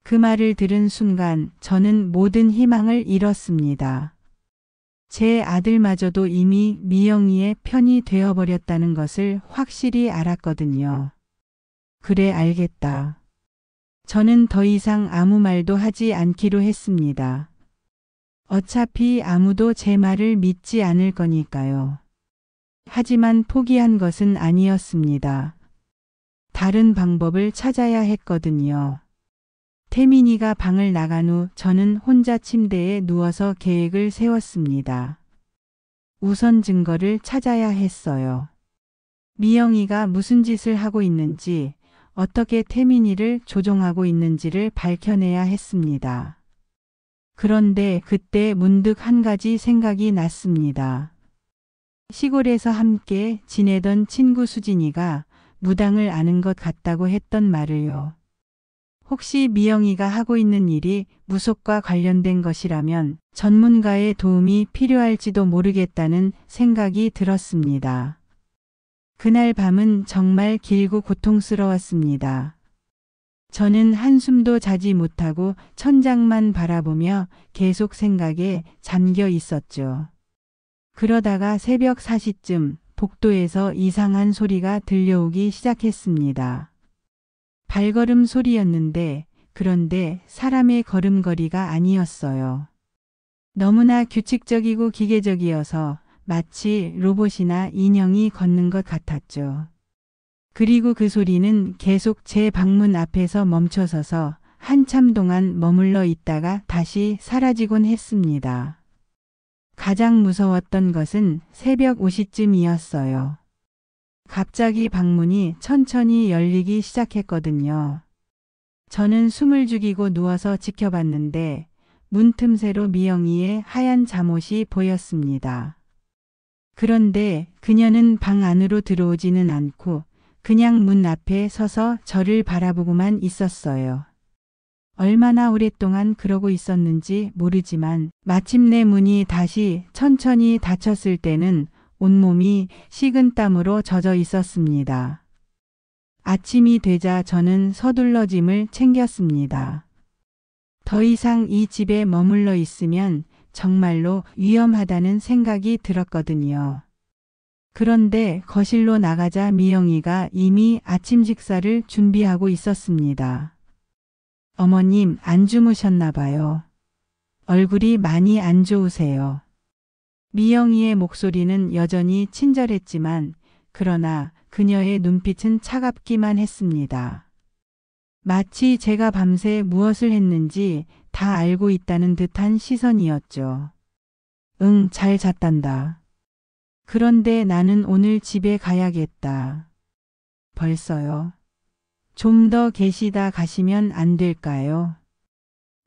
S1: 그 말을 들은 순간 저는 모든 희망을 잃었습니다. 제 아들마저도 이미 미영이의 편이 되어버렸다는 것을 확실히 알았거든요. 그래, 알겠다. 저는 더 이상 아무 말도 하지 않기로 했습니다. 어차피 아무도 제 말을 믿지 않을 거니까요. 하지만 포기한 것은 아니었습니다. 다른 방법을 찾아야 했거든요. 태민이가 방을 나간 후 저는 혼자 침대에 누워서 계획을 세웠습니다. 우선 증거를 찾아야 했어요. 미영이가 무슨 짓을 하고 있는지, 어떻게 태민이를 조종하고 있는지를 밝혀내야 했습니다. 그런데 그때 문득 한 가지 생각이 났습니다. 시골에서 함께 지내던 친구 수진이가 무당을 아는 것 같다고 했던 말을요. 혹시 미영이가 하고 있는 일이 무속과 관련된 것이라면 전문가의 도움이 필요할지도 모르겠다는 생각이 들었습니다. 그날 밤은 정말 길고 고통스러웠습니다. 저는 한숨도 자지 못하고 천장만 바라보며 계속 생각에 잠겨 있었죠. 그러다가 새벽 4시쯤 복도에서 이상한 소리가 들려오기 시작했습니다. 발걸음 소리였는데 그런데 사람의 걸음걸이가 아니었어요. 너무나 규칙적이고 기계적이어서 마치 로봇이나 인형이 걷는 것 같았죠. 그리고 그 소리는 계속 제 방문 앞에서 멈춰서서 한참 동안 머물러 있다가 다시 사라지곤 했습니다. 가장 무서웠던 것은 새벽 5시쯤이었어요. 갑자기 방문이 천천히 열리기 시작했거든요. 저는 숨을 죽이고 누워서 지켜봤는데 문틈새로 미영이의 하얀 잠옷이 보였습니다. 그런데 그녀는 방 안으로 들어오지는 않고 그냥 문 앞에 서서 저를 바라보고만 있었어요. 얼마나 오랫동안 그러고 있었는지 모르지만 마침내 문이 다시 천천히 닫혔을 때는 온몸이 식은 땀으로 젖어 있었습니다. 아침이 되자 저는 서둘러 짐을 챙겼습니다. 더 이상 이 집에 머물러 있으면 정말로 위험하다는 생각이 들었거든요. 그런데 거실로 나가자 미영이가 이미 아침 식사를 준비하고 있었습니다. 어머님, 안 주무셨나 봐요. 얼굴이 많이 안 좋으세요. 미영이의 목소리는 여전히 친절했지만 그러나 그녀의 눈빛은 차갑기만 했습니다. 마치 제가 밤새 무엇을 했는지 다 알고 있다는 듯한 시선이었죠. 응, 잘 잤단다. 그런데 나는 오늘 집에 가야겠다. 벌써요? 좀 더 계시다 가시면 안 될까요?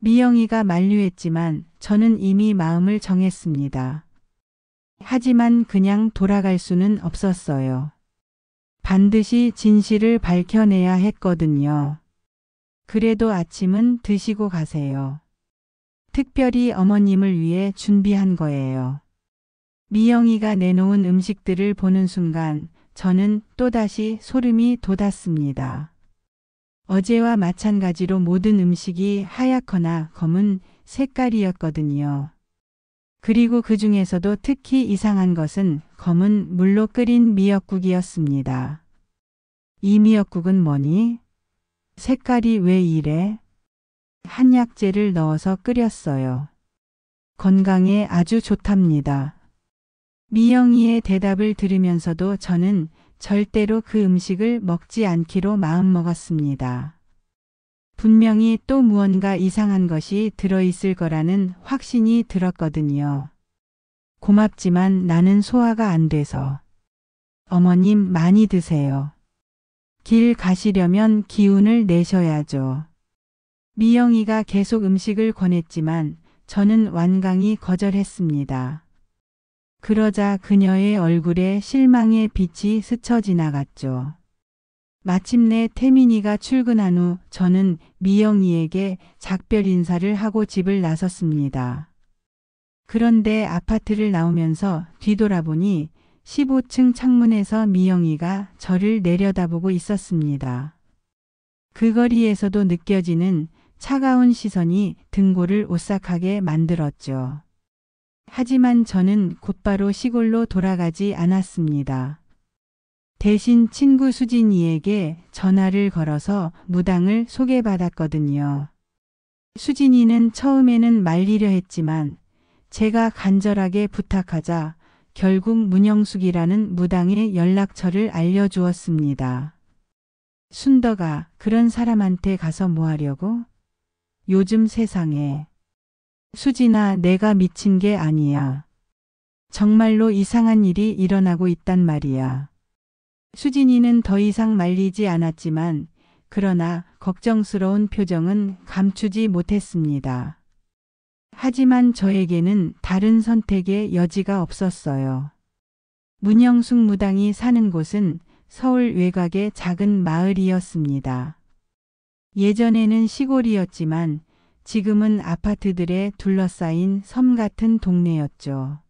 S1: 미영이가 만류했지만 저는 이미 마음을 정했습니다. 하지만 그냥 돌아갈 수는 없었어요. 반드시 진실을 밝혀내야 했거든요. 그래도 아침은 드시고 가세요. 특별히 어머님을 위해 준비한 거예요. 미영이가 내놓은 음식들을 보는 순간 저는 또다시 소름이 돋았습니다. 어제와 마찬가지로 모든 음식이 하얗거나 검은 색깔이었거든요. 그리고 그 중에서도 특히 이상한 것은 검은 물로 끓인 미역국이었습니다. 이 미역국은 뭐니? 색깔이 왜 이래? 한약재를 넣어서 끓였어요. 건강에 아주 좋답니다. 미영이의 대답을 들으면서도 저는 절대로 그 음식을 먹지 않기로 마음먹었습니다. 분명히 또 무언가 이상한 것이 들어있을 거라는 확신이 들었거든요. 고맙지만 나는 소화가 안 돼서. 어머님 많이 드세요. 길 가시려면 기운을 내셔야죠. 미영이가 계속 음식을 권했지만 저는 완강히 거절했습니다. 그러자 그녀의 얼굴에 실망의 빛이 스쳐 지나갔죠. 마침내 태민이가 출근한 후 저는 미영이에게 작별 인사를 하고 집을 나섰습니다. 그런데 아파트를 나오면서 뒤돌아보니 15층 창문에서 미영이가 저를 내려다보고 있었습니다. 그 거리에서도 느껴지는 차가운 시선이 등골을 오싹하게 만들었죠. 하지만 저는 곧바로 시골로 돌아가지 않았습니다. 대신 친구 수진이에게 전화를 걸어서 무당을 소개받았거든요. 수진이는 처음에는 말리려 했지만 제가 간절하게 부탁하자 결국 문영숙이라는 무당의 연락처를 알려주었습니다. 순덕아, 그런 사람한테 가서 뭐 하려고? 요즘 세상에. 수진아, 내가 미친 게 아니야. 정말로 이상한 일이 일어나고 있단 말이야. 수진이는 더 이상 말리지 않았지만 그러나 걱정스러운 표정은 감추지 못했습니다. 하지만 저에게는 다른 선택의 여지가 없었어요. 문영숙 무당이 사는 곳은 서울 외곽의 작은 마을이었습니다. 예전에는 시골이었지만 지금은 아파트들에 둘러싸인 섬 같은 동네였죠.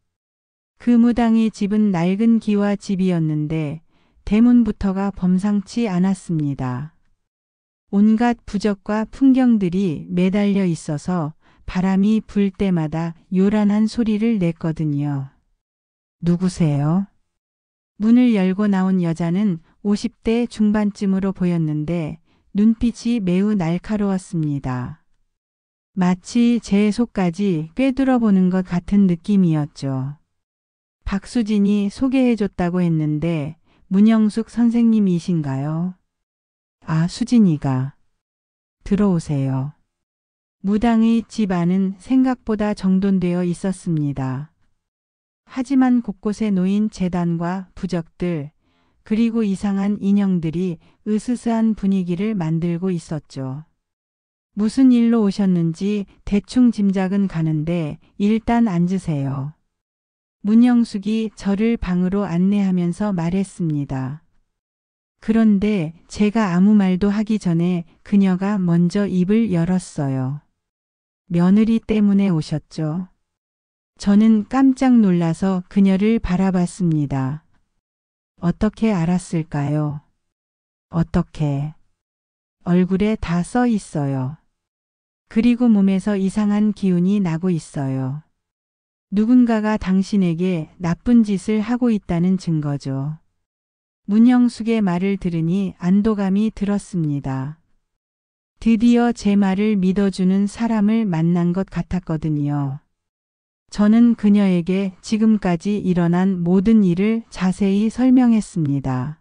S1: 그 무당의 집은 낡은 기와 집이었는데 대문부터가 범상치 않았습니다. 온갖 부적과 풍경들이 매달려 있어서 바람이 불 때마다 요란한 소리를 냈거든요. 누구세요? 문을 열고 나온 여자는 50대 중반쯤으로 보였는데 눈빛이 매우 날카로웠습니다. 마치 제 속까지 꿰뚫어보는 것 같은 느낌이었죠. 박수진이 소개해줬다고 했는데 문영숙 선생님이신가요? 아, 수진이가. 들어오세요. 무당의 집 안은 생각보다 정돈되어 있었습니다. 하지만 곳곳에 놓인 제단과 부적들, 그리고 이상한 인형들이 으스스한 분위기를 만들고 있었죠. 무슨 일로 오셨는지 대충 짐작은 가는데 일단 앉으세요. 문영숙이 저를 방으로 안내하면서 말했습니다. 그런데 제가 아무 말도 하기 전에 그녀가 먼저 입을 열었어요. 며느리 때문에 오셨죠? 저는 깜짝 놀라서 그녀를 바라봤습니다. 어떻게 알았을까요? 어떻게? 얼굴에 다 써 있어요. 그리고 몸에서 이상한 기운이 나고 있어요. 누군가가 당신에게 나쁜 짓을 하고 있다는 증거죠. 문영숙의 말을 들으니 안도감이 들었습니다. 드디어 제 말을 믿어주는 사람을 만난 것 같았거든요. 저는 그녀에게 지금까지 일어난 모든 일을 자세히 설명했습니다.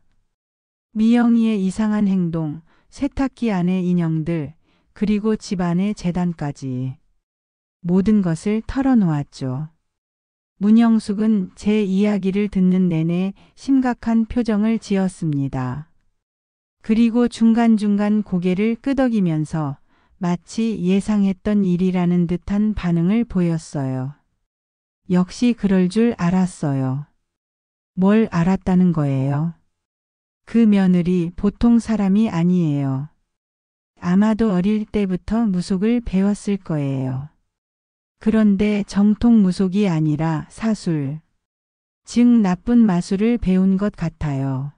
S1: 미영이의 이상한 행동, 세탁기 안의 인형들, 그리고 집안의 재단까지 모든 것을 털어놓았죠. 문영숙은 제 이야기를 듣는 내내 심각한 표정을 지었습니다. 그리고 중간중간 고개를 끄덕이면서 마치 예상했던 일이라는 듯한 반응을 보였어요. 역시 그럴 줄 알았어요. 뭘 알았다는 거예요? 그 며느리 보통 사람이 아니에요. 아마도 어릴 때부터 무속을 배웠을 거예요. 그런데 정통 무속이 아니라 사술, 즉 나쁜 마술을 배운 것 같아요.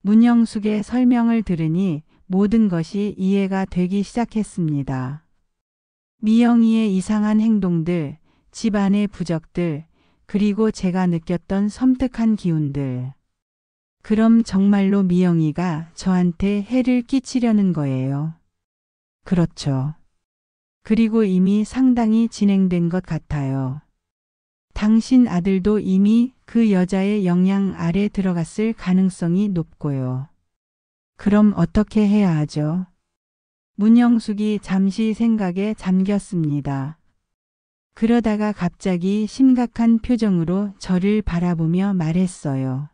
S1: 문영숙의 설명을 들으니 모든 것이 이해가 되기 시작했습니다. 미영이의 이상한 행동들, 집안의 부적들, 그리고 제가 느꼈던 섬뜩한 기운들. 그럼 정말로 미영이가 저한테 해를 끼치려는 거예요. 그렇죠. 그리고 이미 상당히 진행된 것 같아요. 당신 아들도 이미 그 여자의 영향 아래 들어갔을 가능성이 높고요. 그럼 어떻게 해야 하죠? 문영숙이 잠시 생각에 잠겼습니다. 그러다가 갑자기 심각한 표정으로 저를 바라보며 말했어요.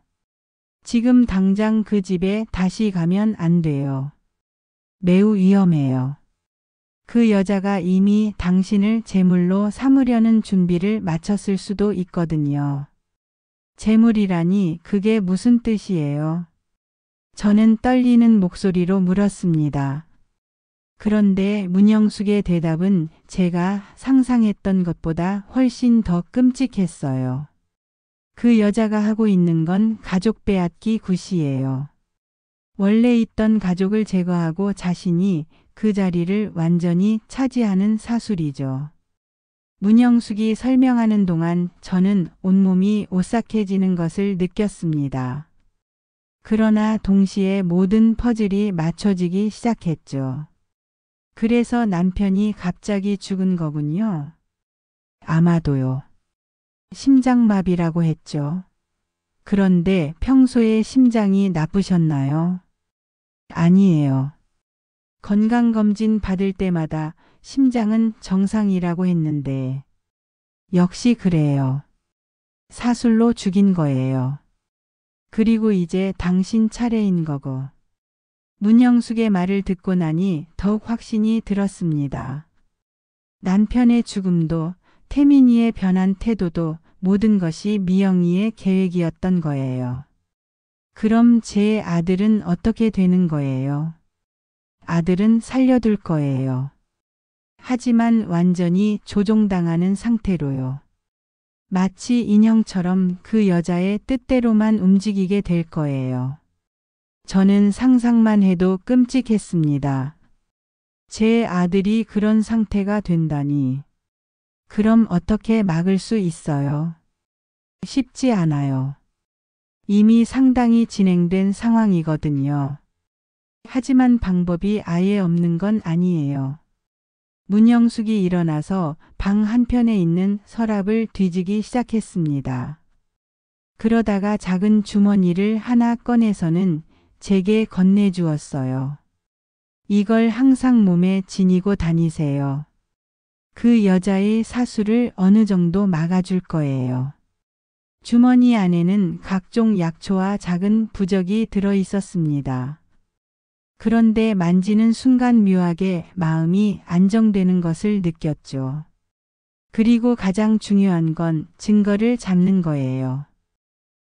S1: 지금 당장 그 집에 다시 가면 안 돼요. 매우 위험해요. 그 여자가 이미 당신을 제물로 삼으려는 준비를 마쳤을 수도 있거든요. 제물이라니 그게 무슨 뜻이에요? 저는 떨리는 목소리로 물었습니다. 그런데 문영숙의 대답은 제가 상상했던 것보다 훨씬 더 끔찍했어요. 그 여자가 하고 있는 건 가족 빼앗기 굿이에요. 원래 있던 가족을 제거하고 자신이 그 자리를 완전히 차지하는 사술이죠. 문영숙이 설명하는 동안 저는 온몸이 오싹해지는 것을 느꼈습니다. 그러나 동시에 모든 퍼즐이 맞춰지기 시작했죠. 그래서 남편이 갑자기 죽은 거군요. 아마도요. 심장마비라고 했죠. 그런데 평소에 심장이 나쁘셨나요? 아니에요. 건강검진 받을 때마다 심장은 정상이라고 했는데 역시 그래요. 사술로 죽인 거예요. 그리고 이제 당신 차례인 거고. 문영숙의 말을 듣고 나니 더욱 확신이 들었습니다. 남편의 죽음도 태민이의 변한 태도도 모든 것이 미영이의 계획이었던 거예요. 그럼 제 아들은 어떻게 되는 거예요? 아들은 살려둘 거예요. 하지만 완전히 조종당하는 상태로요. 마치 인형처럼 그 여자의 뜻대로만 움직이게 될 거예요. 저는 상상만 해도 끔찍했습니다. 제 아들이 그런 상태가 된다니. 그럼 어떻게 막을 수 있어요? 쉽지 않아요. 이미 상당히 진행된 상황이거든요. 하지만 방법이 아예 없는 건 아니에요. 문영숙이 일어나서 방 한편에 있는 서랍을 뒤지기 시작했습니다. 그러다가 작은 주머니를 하나 꺼내서는 제게 건네주었어요. 이걸 항상 몸에 지니고 다니세요. 그 여자의 사수를 어느 정도 막아줄 거예요. 주머니 안에는 각종 약초와 작은 부적이 들어 있었습니다. 그런데 만지는 순간 묘하게 마음이 안정되는 것을 느꼈죠. 그리고 가장 중요한 건 증거를 잡는 거예요.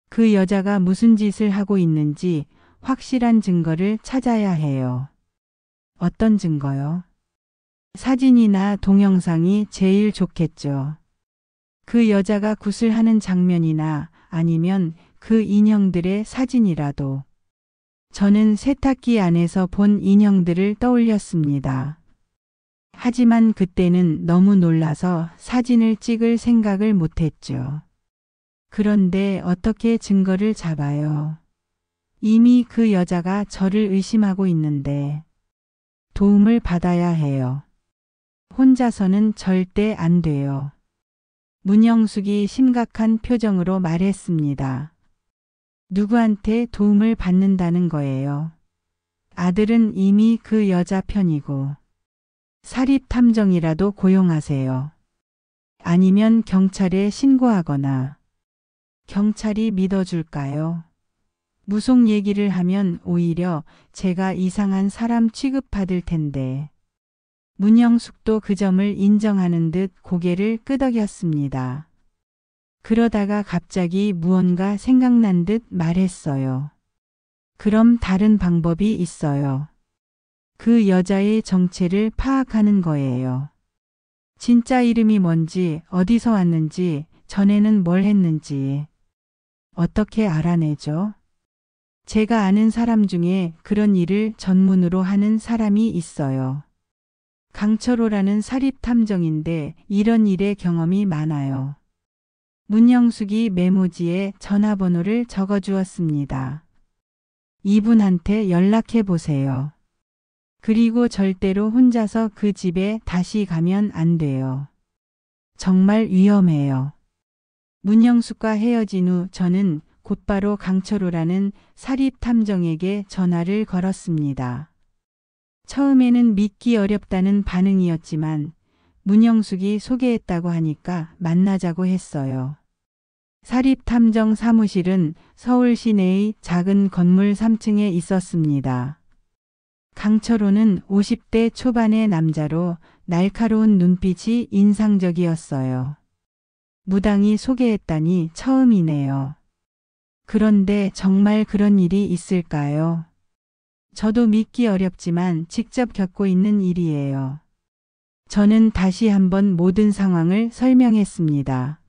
S1: 그 여자가 무슨 짓을 하고 있는지 확실한 증거를 찾아야 해요. 어떤 증거요? 사진이나 동영상이 제일 좋겠죠. 그 여자가 굿을 하는 장면이나 아니면 그 인형들의 사진이라도. 저는 세탁기 안에서 본 인형들을 떠올렸습니다. 하지만 그때는 너무 놀라서 사진을 찍을 생각을 못했죠. 그런데 어떻게 증거를 잡아요? 이미 그 여자가 저를 의심하고 있는데 도움을 받아야 해요. 혼자서는 절대 안 돼요. 문영숙이 심각한 표정으로 말했습니다. 누구한테 도움을 받는다는 거예요. 아들은 이미 그 여자 편이고 사립탐정이라도 고용하세요. 아니면 경찰에 신고하거나. 경찰이 믿어줄까요? 무속 얘기를 하면 오히려 제가 이상한 사람 취급받을 텐데. 문영숙도 그 점을 인정하는 듯 고개를 끄덕였습니다. 그러다가 갑자기 무언가 생각난 듯 말했어요. 그럼 다른 방법이 있어요. 그 여자의 정체를 파악하는 거예요. 진짜 이름이 뭔지, 어디서 왔는지, 전에는 뭘 했는지. 어떻게 알아내죠? 제가 아는 사람 중에 그런 일을 전문으로 하는 사람이 있어요. 강철호라는 사립탐정인데 이런 일의 경험이 많아요. 문영숙이 메모지에 전화번호를 적어주었습니다. 이분한테 연락해 보세요. 그리고 절대로 혼자서 그 집에 다시 가면 안 돼요. 정말 위험해요. 문영숙과 헤어진 후 저는 곧바로 강철호라는 사립탐정에게 전화를 걸었습니다. 처음에는 믿기 어렵다는 반응이었지만 문영숙이 소개했다고 하니까 만나자고 했어요. 사립탐정 사무실은 서울 시내의 작은 건물 3층에 있었습니다. 강철호는 50대 초반의 남자로 날카로운 눈빛이 인상적이었어요. 무당이 소개했다니 처음이네요. 그런데 정말 그런 일이 있을까요? 저도 믿기 어렵지만 직접 겪고 있는 일이에요. 저는 다시 한번 모든 상황을 설명했습니다.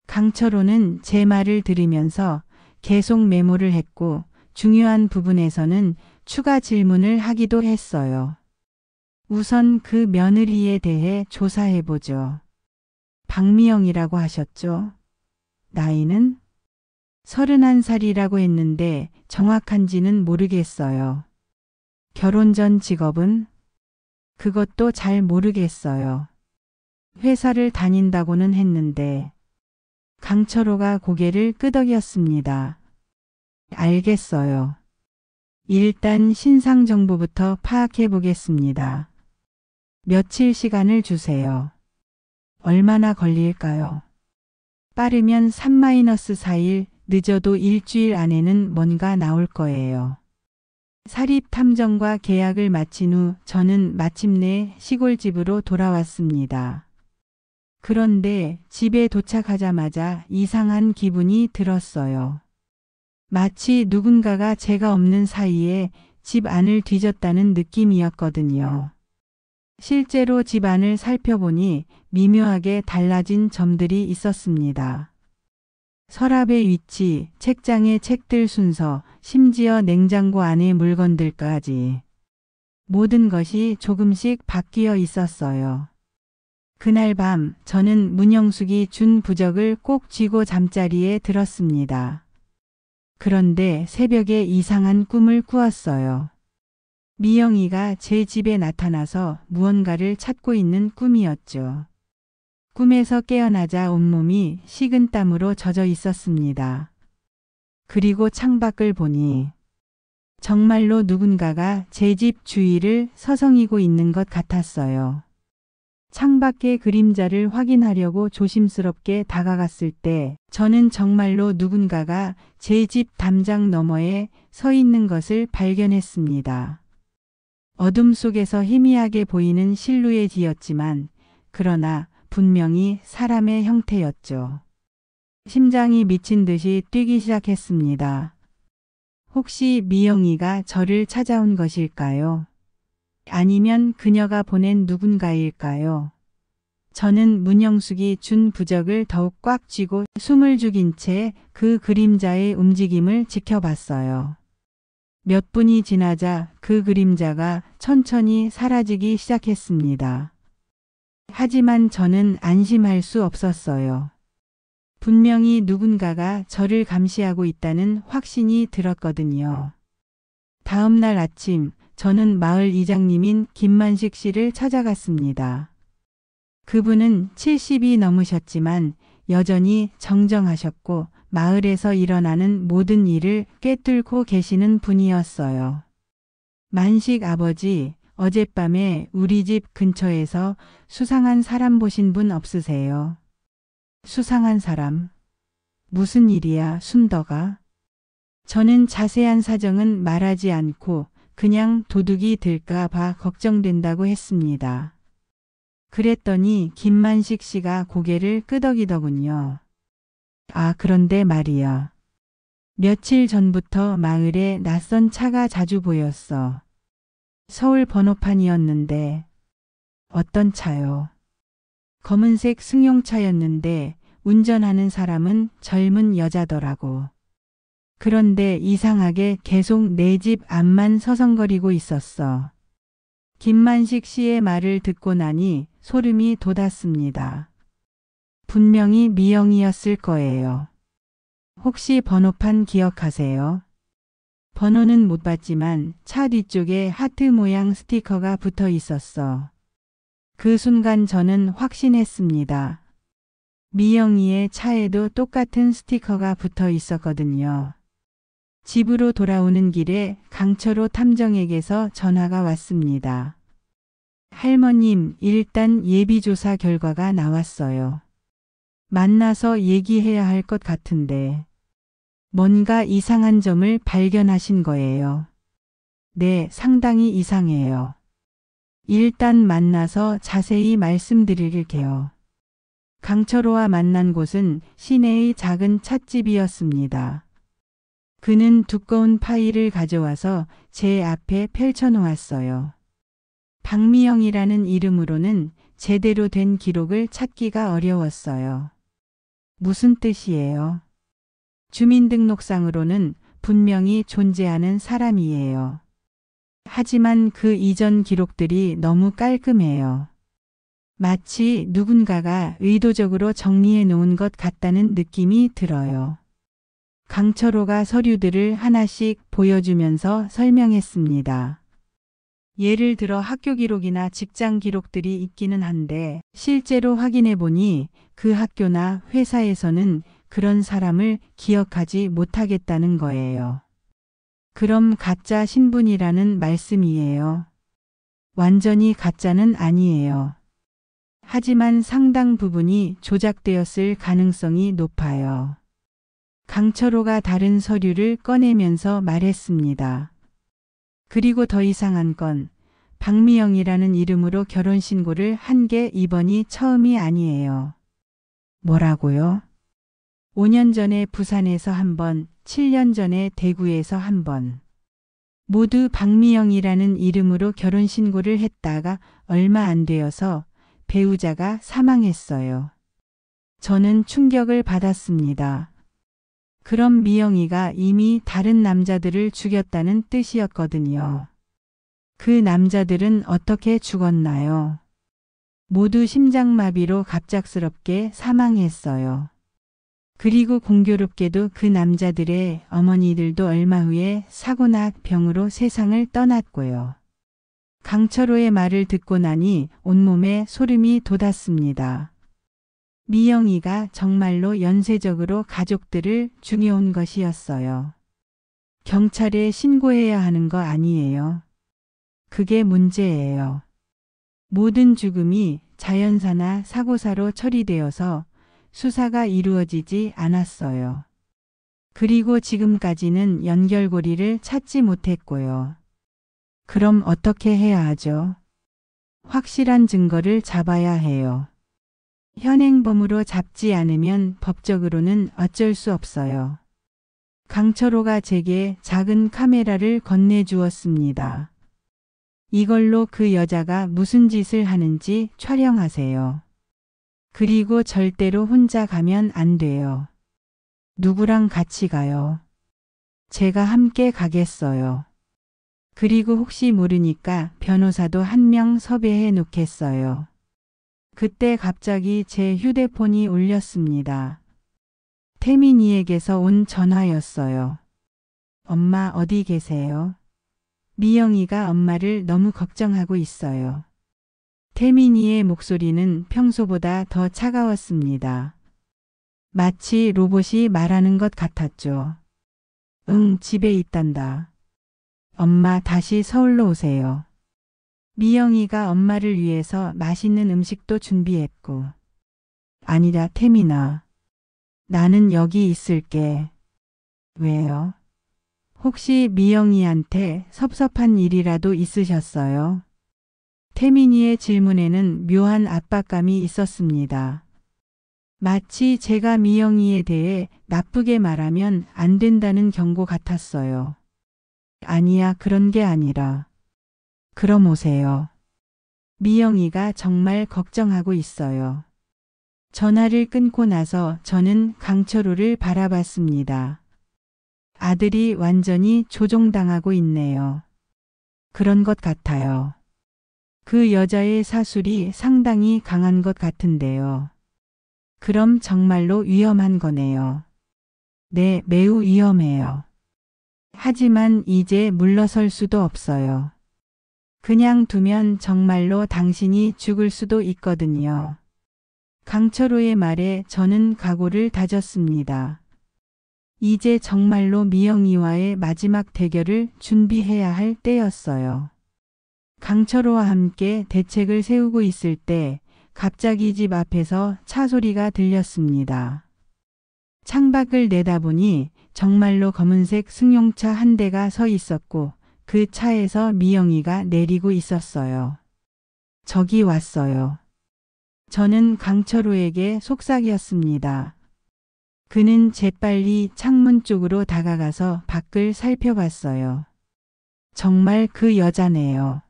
S1: 강철호는 제 말을 들으면서 계속 메모를 했고 중요한 부분에서는 추가 질문을 하기도 했어요. 우선 그 며느리에 대해 조사해보죠. 박미영이라고 하셨죠? 나이는? 31살이라고 했는데 정확한지는 모르겠어요. 결혼 전 직업은? 그것도 잘 모르겠어요. 회사를 다닌다고는 했는데. 강철호가 고개를 끄덕였습니다. 알겠어요. 일단 신상 정보부터 파악해 보겠습니다. 며칠 시간을 주세요. 얼마나 걸릴까요? 빠르면 3-4일, 늦어도 일주일 안에는 뭔가 나올 거예요. 사립탐정과 계약을 마친 후 저는 마침내 시골집으로 돌아왔습니다. 그런데 집에 도착하자마자 이상한 기분이 들었어요. 마치 누군가가 제가 없는 사이에 집 안을 뒤졌다는 느낌이었거든요. 실제로 집 안을 살펴보니 미묘하게 달라진 점들이 있었습니다. 서랍의 위치, 책장의 책들 순서, 심지어 냉장고 안의 물건들까지. 모든 것이 조금씩 바뀌어 있었어요. 그날 밤 저는 문영숙이 준 부적을 꼭 쥐고 잠자리에 들었습니다. 그런데 새벽에 이상한 꿈을 꾸었어요. 미영이가 제 집에 나타나서 무언가를 찾고 있는 꿈이었죠. 꿈에서 깨어나자 온몸이 식은땀으로 젖어 있었습니다. 그리고 창밖을 보니 정말로 누군가가 제 집 주위를 서성이고 있는 것 같았어요. 창밖의 그림자를 확인하려고 조심스럽게 다가갔을 때 저는 정말로 누군가가 제 집 담장 너머에 서 있는 것을 발견했습니다. 어둠 속에서 희미하게 보이는 실루엣이었지만 그러나 분명히 사람의 형태였죠. 심장이 미친 듯이 뛰기 시작했습니다. 혹시 미영이가 저를 찾아온 것일까요? 아니면 그녀가 보낸 누군가일까요? 저는 문영숙이 준 부적을 더욱 꽉 쥐고 숨을 죽인 채 그 그림자의 움직임을 지켜봤어요. 몇 분이 지나자 그 그림자가 천천히 사라지기 시작했습니다. 하지만 저는 안심할 수 없었어요. 분명히 누군가가 저를 감시하고 있다는 확신이 들었거든요. 다음 날 아침 저는 마을 이장님인 김만식 씨를 찾아갔습니다. 그분은 70이 넘으셨지만 여전히 정정하셨고 마을에서 일어나는 모든 일을 꿰뚫고 계시는 분이었어요. 만식 아버지, 어젯밤에 우리 집 근처에서 수상한 사람 보신 분 없으세요? 수상한 사람? 무슨 일이야, 순덕아? 저는 자세한 사정은 말하지 않고 그냥 도둑이 될까 봐 걱정된다고 했습니다. 그랬더니 김만식 씨가 고개를 끄덕이더군요. 아, 그런데 말이야. 며칠 전부터 마을에 낯선 차가 자주 보였어. 서울 번호판이었는데. 어떤 차요? 검은색 승용차였는데 운전하는 사람은 젊은 여자더라고. 그런데 이상하게 계속 내 집 앞만 서성거리고 있었어. 김만식 씨의 말을 듣고 나니 소름이 돋았습니다. 분명히 미영이었을 거예요. 혹시 번호판 기억하세요? 번호는 못 봤지만 차 뒤쪽에 하트 모양 스티커가 붙어 있었어. 그 순간 저는 확신했습니다. 미영이의 차에도 똑같은 스티커가 붙어 있었거든요. 집으로 돌아오는 길에 강철호 탐정에게서 전화가 왔습니다. 할머님, 일단 예비조사 결과가 나왔어요. 만나서 얘기해야 할 것 같은데 뭔가 이상한 점을 발견하신 거예요. 네, 상당히 이상해요. 일단 만나서 자세히 말씀드릴게요. 강철호와 만난 곳은 시내의 작은 찻집이었습니다. 그는 두꺼운 파일을 가져와서 제 앞에 펼쳐놓았어요. 박미영이라는 이름으로는 제대로 된 기록을 찾기가 어려웠어요. 무슨 뜻이에요? 주민등록상으로는 분명히 존재하는 사람이에요. 하지만 그 이전 기록들이 너무 깔끔해요. 마치 누군가가 의도적으로 정리해 놓은 것 같다는 느낌이 들어요. 강철호가 서류들을 하나씩 보여주면서 설명했습니다. 예를 들어 학교 기록이나 직장 기록들이 있기는 한데 실제로 확인해 보니 그 학교나 회사에서는 그런 사람을 기억하지 못하겠다는 거예요. 그럼 가짜 신분이라는 말씀이에요. 완전히 가짜는 아니에요. 하지만 상당 부분이 조작되었을 가능성이 높아요. 강철호가 다른 서류를 꺼내면서 말했습니다. 그리고 더 이상한 건 박미영이라는 이름으로 결혼신고를 한 게 이번이 처음이 아니에요. 뭐라고요? 5년 전에 부산에서 한 번, 7년 전에 대구에서 한 번. 모두 박미영이라는 이름으로 결혼신고를 했다가 얼마 안 되어서 배우자가 사망했어요. 저는 충격을 받았습니다. 그럼 미영이가 이미 다른 남자들을 죽였다는 뜻이었거든요. 그 남자들은 어떻게 죽었나요? 모두 심장마비로 갑작스럽게 사망했어요. 그리고 공교롭게도 그 남자들의 어머니들도 얼마 후에 사고나 병으로 세상을 떠났고요. 강철호의 말을 듣고 나니 온몸에 소름이 돋았습니다. 미영이가 정말로 연쇄적으로 가족들을 죽여온 것이었어요. 경찰에 신고해야 하는 거 아니에요. 그게 문제예요. 모든 죽음이 자연사나 사고사로 처리되어서 수사가 이루어지지 않았어요. 그리고 지금까지는 연결고리를 찾지 못했고요. 그럼 어떻게 해야 하죠? 확실한 증거를 잡아야 해요. 현행범으로 잡지 않으면 법적으로는 어쩔 수 없어요. 강철호가 제게 작은 카메라를 건네주었습니다. 이걸로 그 여자가 무슨 짓을 하는지 촬영하세요. 그리고 절대로 혼자 가면 안 돼요. 누구랑 같이 가요? 제가 함께 가겠어요. 그리고 혹시 모르니까 변호사도 한 명 섭외해 놓겠어요. 그때 갑자기 제 휴대폰이 울렸습니다. 태민이에게서 온 전화였어요. 엄마 어디 계세요? 미영이가 엄마를 너무 걱정하고 있어요. 태민이의 목소리는 평소보다 더 차가웠습니다. 마치 로봇이 말하는 것 같았죠. 응, 집에 있단다. 엄마 다시 서울로 오세요. 미영이가 엄마를 위해서 맛있는 음식도 준비했고. 아니다, 태민아. 나는 여기 있을게. 왜요? 혹시 미영이한테 섭섭한 일이라도 있으셨어요? 태민이의 질문에는 묘한 압박감이 있었습니다. 마치 제가 미영이에 대해 나쁘게 말하면 안 된다는 경고 같았어요. 아니야, 그런 게 아니라. 그럼 오세요. 미영이가 정말 걱정하고 있어요. 전화를 끊고 나서 저는 강철호를 바라봤습니다. 아들이 완전히 조종당하고 있네요. 그런 것 같아요. 그 여자의 사술이 상당히 강한 것 같은데요. 그럼 정말로 위험한 거네요. 네, 매우 위험해요. 하지만 이제 물러설 수도 없어요. 그냥 두면 정말로 당신이 죽을 수도 있거든요. 강철호의 말에 저는 각오를 다졌습니다. 이제 정말로 미영이와의 마지막 대결을 준비해야 할 때였어요. 강철호와 함께 대책을 세우고 있을 때 갑자기 집 앞에서 차 소리가 들렸습니다. 창밖을 내다보니 정말로 검은색 승용차 한 대가 서 있었고 그 차에서 미영이가 내리고 있었어요. 저기 왔어요. 저는 강철호에게 속삭였습니다. 그는 재빨리 창문 쪽으로 다가가서 밖을 살펴봤어요. 정말 그 여자네요.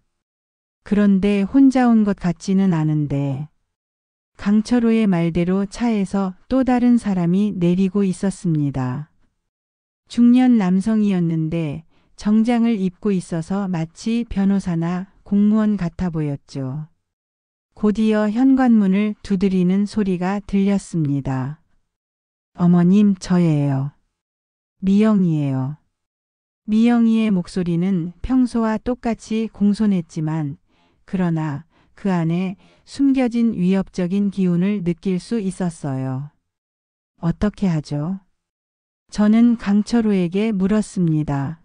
S1: 그런데 혼자 온 것 같지는 않은데. 강철호의 말대로 차에서 또 다른 사람이 내리고 있었습니다. 중년 남성이었는데 정장을 입고 있어서 마치 변호사나 공무원 같아 보였죠. 곧이어 현관문을 두드리는 소리가 들렸습니다. 어머님, 저예요. 미영이에요. 미영이의 목소리는 평소와 똑같이 공손했지만 그러나 그 안에 숨겨진 위협적인 기운을 느낄 수 있었어요. 어떻게 하죠? 저는 강철호에게 물었습니다.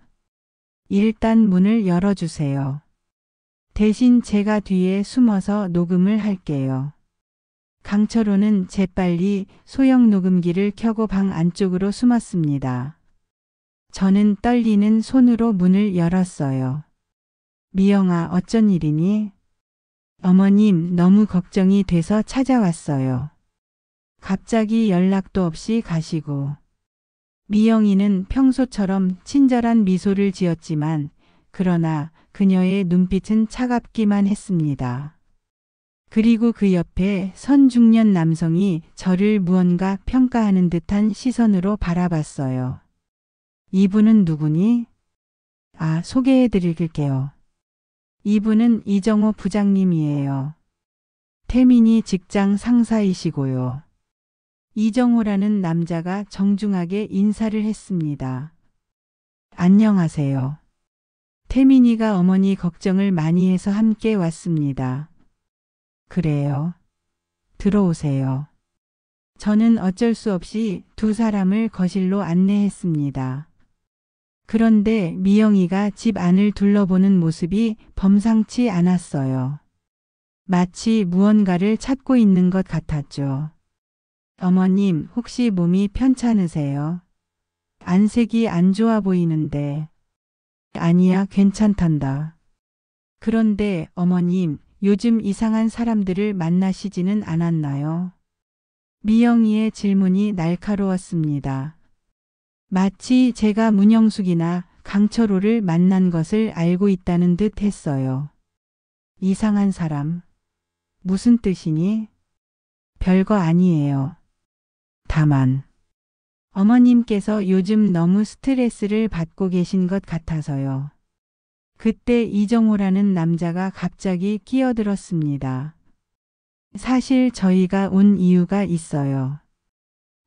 S1: 일단 문을 열어주세요. 대신 제가 뒤에 숨어서 녹음을 할게요. 강철호는 재빨리 소형 녹음기를 켜고 방 안쪽으로 숨었습니다. 저는 떨리는 손으로 문을 열었어요. 미영아, 어쩐 일이니? 어머님, 너무 걱정이 돼서 찾아왔어요. 갑자기 연락도 없이 가시고. 미영이는 평소처럼 친절한 미소를 지었지만 그러나 그녀의 눈빛은 차갑기만 했습니다. 그리고 그 옆에 선 중년 남성이 저를 무언가 평가하는 듯한 시선으로 바라봤어요. 이분은 누구니? 소개해 드릴게요. 이분은 이정호 부장님이에요. 태민이 직장 상사이시고요. 이정호라는 남자가 정중하게 인사를 했습니다. 안녕하세요. 태민이가 어머니 걱정을 많이 해서 함께 왔습니다. 그래요. 들어오세요. 저는 어쩔 수 없이 두 사람을 거실로 안내했습니다. 그런데 미영이가 집 안을 둘러보는 모습이 범상치 않았어요. 마치 무언가를 찾고 있는 것 같았죠. 어머님, 혹시 몸이 편찮으세요? 안색이 안 좋아 보이는데. 아니야, 괜찮단다. 그런데 어머님, 요즘 이상한 사람들을 만나시지는 않았나요? 미영이의 질문이 날카로웠습니다. 마치 제가 문영숙이나 강철호를 만난 것을 알고 있다는 듯 했어요. 이상한 사람. 무슨 뜻이니? 별거 아니에요. 다만 어머님께서 요즘 너무 스트레스를 받고 계신 것 같아서요. 그때 이정호라는 남자가 갑자기 끼어들었습니다. 사실 저희가 온 이유가 있어요.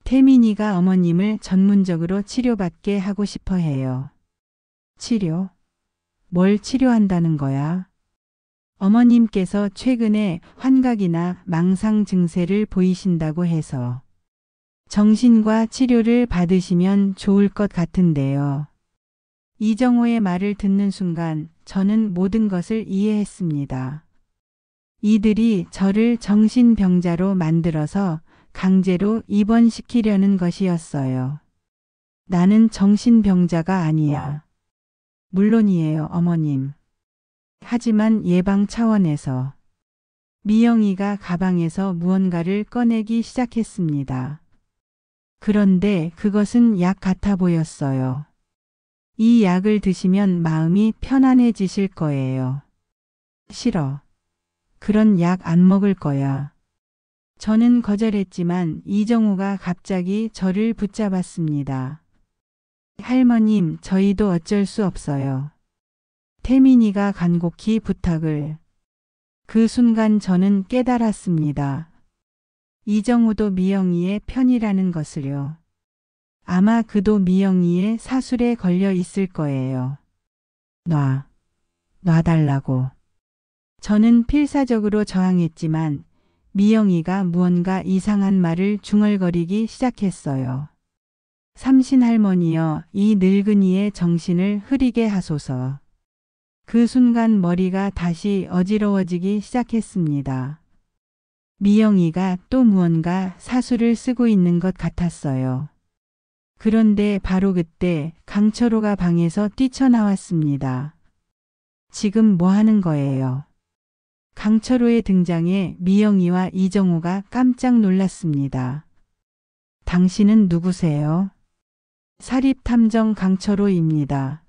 S1: 태민이가 어머님을 전문적으로 치료받게 하고 싶어 해요. 치료? 뭘 치료한다는 거야? 어머님께서 최근에 환각이나 망상 증세를 보이신다고 해서 정신과 치료를 받으시면 좋을 것 같은데요. 이정호의 말을 듣는 순간 저는 모든 것을 이해했습니다. 이들이 저를 정신병자로 만들어서 강제로 입원시키려는 것이었어요. 나는 정신병자가 아니야. 물론이에요, 어머님. 하지만 예방 차원에서. 미영이가 가방에서 무언가를 꺼내기 시작했습니다. 그런데 그것은 약 같아 보였어요. 이 약을 드시면 마음이 편안해지실 거예요. 싫어. 그런 약 안 먹을 거야. 저는 거절했지만 이정호가 갑자기 저를 붙잡았습니다. 할머님, 저희도 어쩔 수 없어요. 태민이가 간곡히 부탁을. 그 순간 저는 깨달았습니다. 이정호도 미영이의 편이라는 것을요. 아마 그도 미영이의 사술에 걸려 있을 거예요. 놔달라고. 저는 필사적으로 저항했지만 미영이가 무언가 이상한 말을 중얼거리기 시작했어요. 삼신할머니여, 이 늙은이의 정신을 흐리게 하소서. 그 순간 머리가 다시 어지러워지기 시작했습니다. 미영이가 또 무언가 사수를 쓰고 있는 것 같았어요. 그런데 바로 그때 강철호가 방에서 뛰쳐나왔습니다. 지금 뭐 하는 거예요? 강철호의 등장에 미영이와 이정호가 깜짝 놀랐습니다. 당신은 누구세요? 사립탐정 강철호입니다.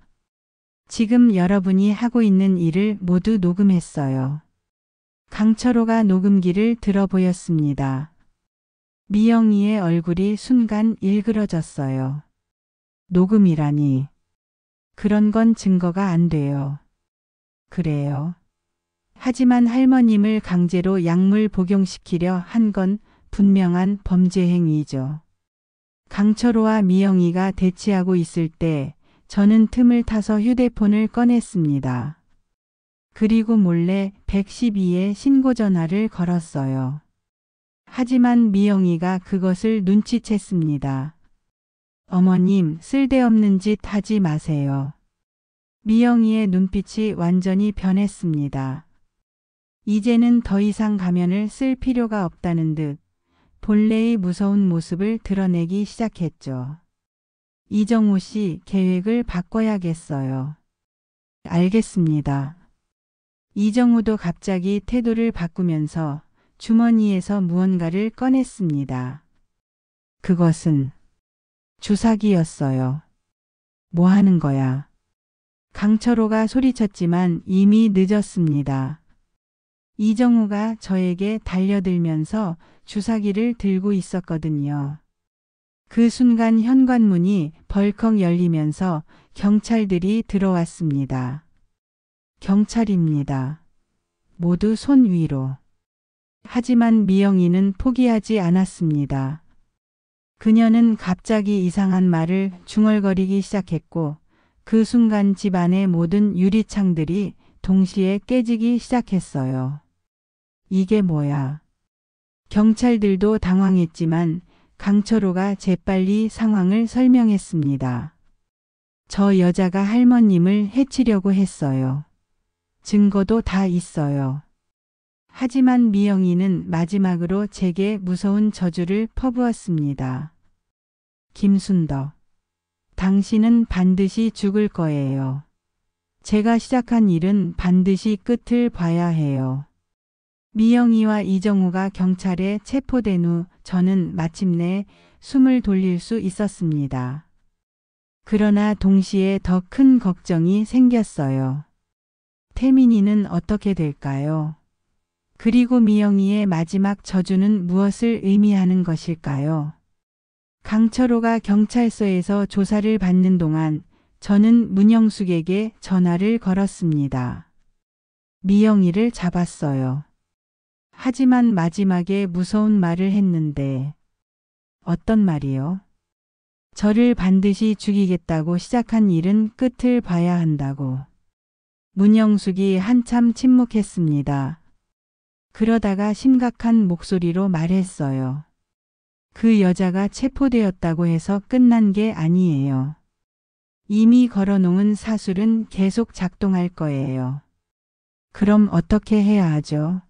S1: 지금 여러분이 하고 있는 일을 모두 녹음했어요. 강철호가 녹음기를 들어 보였습니다. 미영이의 얼굴이 순간 일그러졌어요. 녹음이라니. 그런 건 증거가 안 돼요. 그래요. 하지만 할머님을 강제로 약물 복용시키려 한 건 분명한 범죄 행위죠. 강철호와 미영이가 대치하고 있을 때 저는 틈을 타서 휴대폰을 꺼냈습니다. 그리고 몰래 112에 신고 전화를 걸었어요. 하지만 미영이가 그것을 눈치챘습니다. 어머님, 쓸데없는 짓 하지 마세요. 미영이의 눈빛이 완전히 변했습니다. 이제는 더 이상 가면을 쓸 필요가 없다는 듯 본래의 무서운 모습을 드러내기 시작했죠. 이정호 씨, 계획을 바꿔야겠어요. 알겠습니다. 이정호도 갑자기 태도를 바꾸면서 주머니에서 무언가를 꺼냈습니다. 그것은 주사기였어요. 뭐 하는 거야? 강철호가 소리쳤지만 이미 늦었습니다. 이정호가 저에게 달려들면서 주사기를 들고 있었거든요. 그 순간 현관문이 벌컥 열리면서 경찰들이 들어왔습니다. 경찰입니다. 모두 손 위로. 하지만 미영이는 포기하지 않았습니다. 그녀는 갑자기 이상한 말을 중얼거리기 시작했고 그 순간 집 안의 모든 유리창들이 동시에 깨지기 시작했어요. 이게 뭐야? 경찰들도 당황했지만 강철호가 재빨리 상황을 설명했습니다. 저 여자가 할머님을 해치려고 했어요. 증거도 다 있어요. 하지만 미영이는 마지막으로 제게 무서운 저주를 퍼부었습니다. 김순덕, 당신은 반드시 죽을 거예요. 제가 시작한 일은 반드시 끝을 봐야 해요. 미영이와 이정호가 경찰에 체포된 후 저는 마침내 숨을 돌릴 수 있었습니다. 그러나 동시에 더 큰 걱정이 생겼어요. 태민이는 어떻게 될까요? 그리고 미영이의 마지막 저주는 무엇을 의미하는 것일까요? 강철호가 경찰서에서 조사를 받는 동안 저는 문영숙에게 전화를 걸었습니다. 미영이를 잡았어요. 하지만 마지막에 무서운 말을 했는데 어떤 말이요? 저를 반드시 죽이겠다고 시작한 일은 끝을 봐야 한다고. 문영숙이 한참 침묵했습니다. 그러다가 심각한 목소리로 말했어요. 그 여자가 체포되었다고 해서 끝난 게 아니에요. 이미 걸어놓은 사술은 계속 작동할 거예요. 그럼 어떻게 해야 하죠?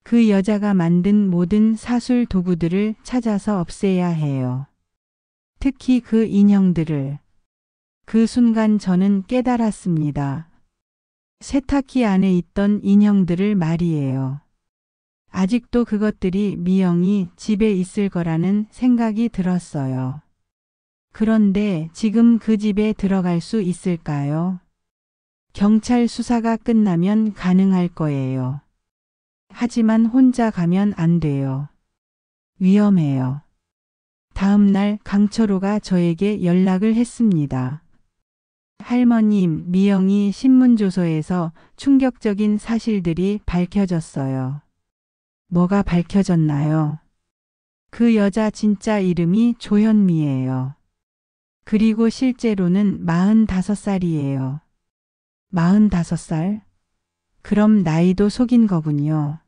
S1: 그 여자가 만든 모든 사술 도구들을 찾아서 없애야 해요. 특히 그 인형들을. 그 순간 저는 깨달았습니다. 세탁기 안에 있던 인형들을 말이에요. 아직도 그것들이 미영이 집에 있을 거라는 생각이 들었어요. 그런데 지금 그 집에 들어갈 수 있을까요? 경찰 수사가 끝나면 가능할 거예요. 하지만 혼자 가면 안 돼요. 위험해요. 다음 날 강철호가 저에게 연락을 했습니다. 할머님, 미영이 신문조서에서 충격적인 사실들이 밝혀졌어요. 뭐가 밝혀졌나요? 그 여자 진짜 이름이 조현미예요. 그리고 실제로는 45살이에요. 45살? 그럼 나이도 속인 거군요.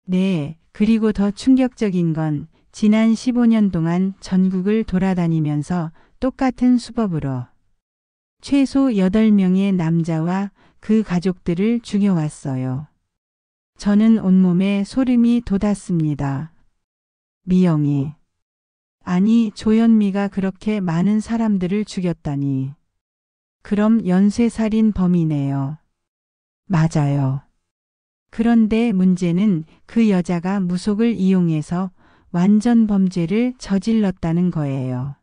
S1: 네, 그리고 더 충격적인 건 지난 15년 동안 전국을 돌아다니면서 똑같은 수법으로 최소 8명의 남자와 그 가족들을 죽여왔어요. 저는 온몸에 소름이 돋았습니다. 미영이. 아니, 조현미가 그렇게 많은 사람들을 죽였다니. 그럼 연쇄살인 범이네요. 맞아요. 그런데 문제는 그 여자가 무속을 이용해서 완전 범죄를 저질렀다는 거예요.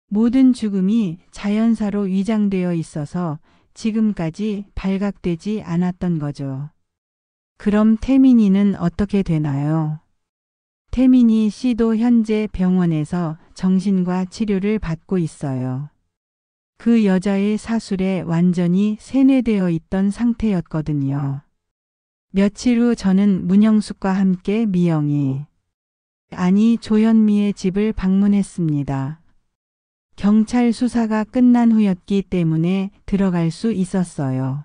S1: 모든 죽음이 자연사로 위장되어 있어서 지금까지 발각되지 않았던 거죠. 그럼 태민이는 어떻게 되나요? 태민이 씨도 현재 병원에서 정신과 치료를 받고 있어요. 그 여자의 사술에 완전히 세뇌되어 있던 상태였거든요. 며칠 후 저는 문영숙과 함께 미영이, 아니 조현미의 집을 방문했습니다. 경찰 수사가 끝난 후였기 때문에 들어갈 수 있었어요.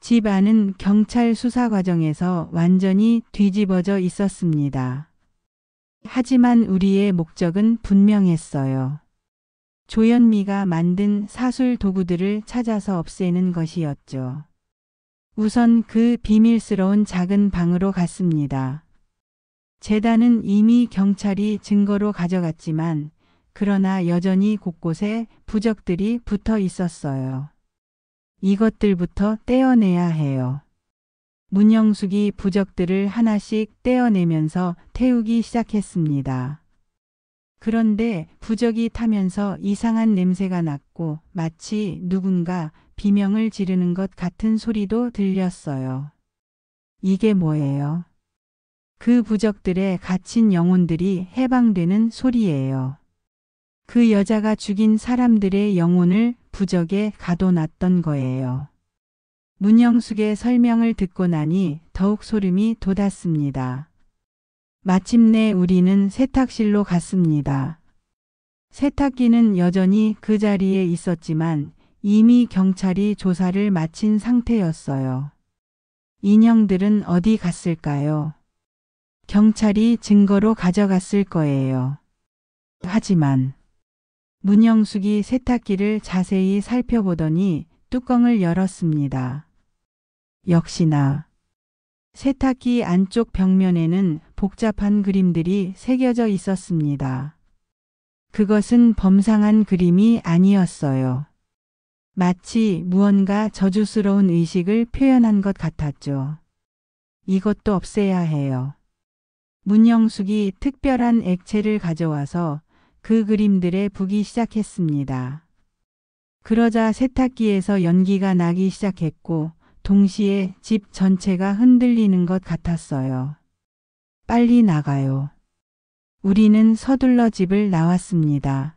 S1: 집 안은 경찰 수사 과정에서 완전히 뒤집어져 있었습니다. 하지만 우리의 목적은 분명했어요. 조현미가 만든 사술 도구들을 찾아서 없애는 것이었죠. 우선 그 비밀스러운 작은 방으로 갔습니다. 재단은 이미 경찰이 증거로 가져갔지만 그러나 여전히 곳곳에 부적들이 붙어 있었어요. 이것들부터 떼어내야 해요. 문영숙이 부적들을 하나씩 떼어내면서 태우기 시작했습니다. 그런데 부적이 타면서 이상한 냄새가 났고 마치 누군가 비명을 지르는 것 같은 소리도 들렸어요. 이게 뭐예요? 그 부적들에 갇힌 영혼들이 해방되는 소리예요. 그 여자가 죽인 사람들의 영혼을 부적에 가둬놨던 거예요. 문영숙의 설명을 듣고 나니 더욱 소름이 돋았습니다. 마침내 우리는 세탁실로 갔습니다. 세탁기는 여전히 그 자리에 있었지만 이미 경찰이 조사를 마친 상태였어요. 인형들은 어디 갔을까요? 경찰이 증거로 가져갔을 거예요. 하지만 문영숙이 세탁기를 자세히 살펴보더니 뚜껑을 열었습니다. 역시나 세탁기 안쪽 벽면에는 복잡한 그림들이 새겨져 있었습니다. 그것은 범상한 그림이 아니었어요. 마치 무언가 저주스러운 의식을 표현한 것 같았죠. 이것도 없애야 해요. 문영숙이 특별한 액체를 가져와서 그 그림들에 부기 시작했습니다. 그러자 세탁기에서 연기가 나기 시작했고 동시에 집 전체가 흔들리는 것 같았어요. 빨리 나가요. 우리는 서둘러 집을 나왔습니다.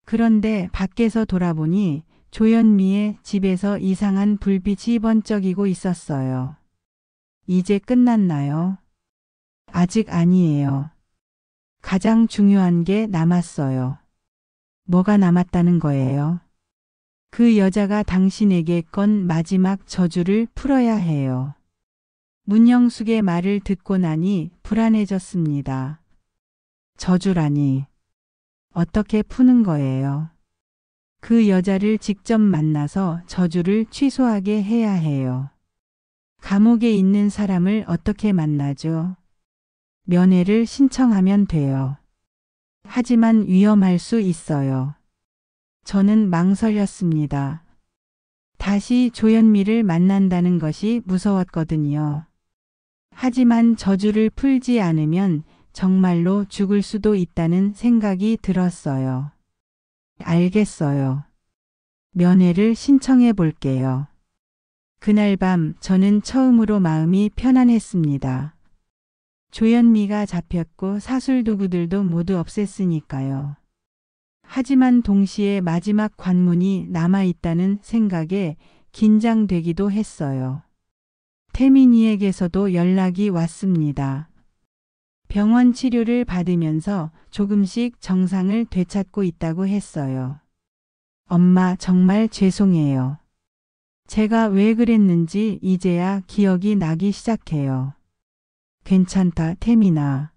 S1: 그런데 밖에서 돌아보니 조현미의 집에서 이상한 불빛이 번쩍이고 있었어요. 이제 끝났나요? 아직 아니에요. 가장 중요한 게 남았어요. 뭐가 남았다는 거예요? 그 여자가 당신에게 건 마지막 저주를 풀어야 해요. 문영숙의 말을 듣고 나니 불안해졌습니다. 저주라니. 어떻게 푸는 거예요? 그 여자를 직접 만나서 저주를 취소하게 해야 해요. 감옥에 있는 사람을 어떻게 만나죠? 면회를 신청하면 돼요. 하지만 위험할 수 있어요. 저는 망설였습니다. 다시 조현미를 만난다는 것이 무서웠거든요. 하지만 저주를 풀지 않으면 정말로 죽을 수도 있다는 생각이 들었어요. 알겠어요. 면회를 신청해 볼게요. 그날 밤 저는 처음으로 마음이 편안했습니다. 조현미가 잡혔고 사술 도구들도 모두 없앴으니까요. 하지만 동시에 마지막 관문이 남아있다는 생각에 긴장되기도 했어요. 태민이에게서도 연락이 왔습니다. 병원 치료를 받으면서 조금씩 정상을 되찾고 있다고 했어요. 엄마 정말 죄송해요. 제가 왜 그랬는지 이제야 기억이 나기 시작해요. 괜찮다, 태민아.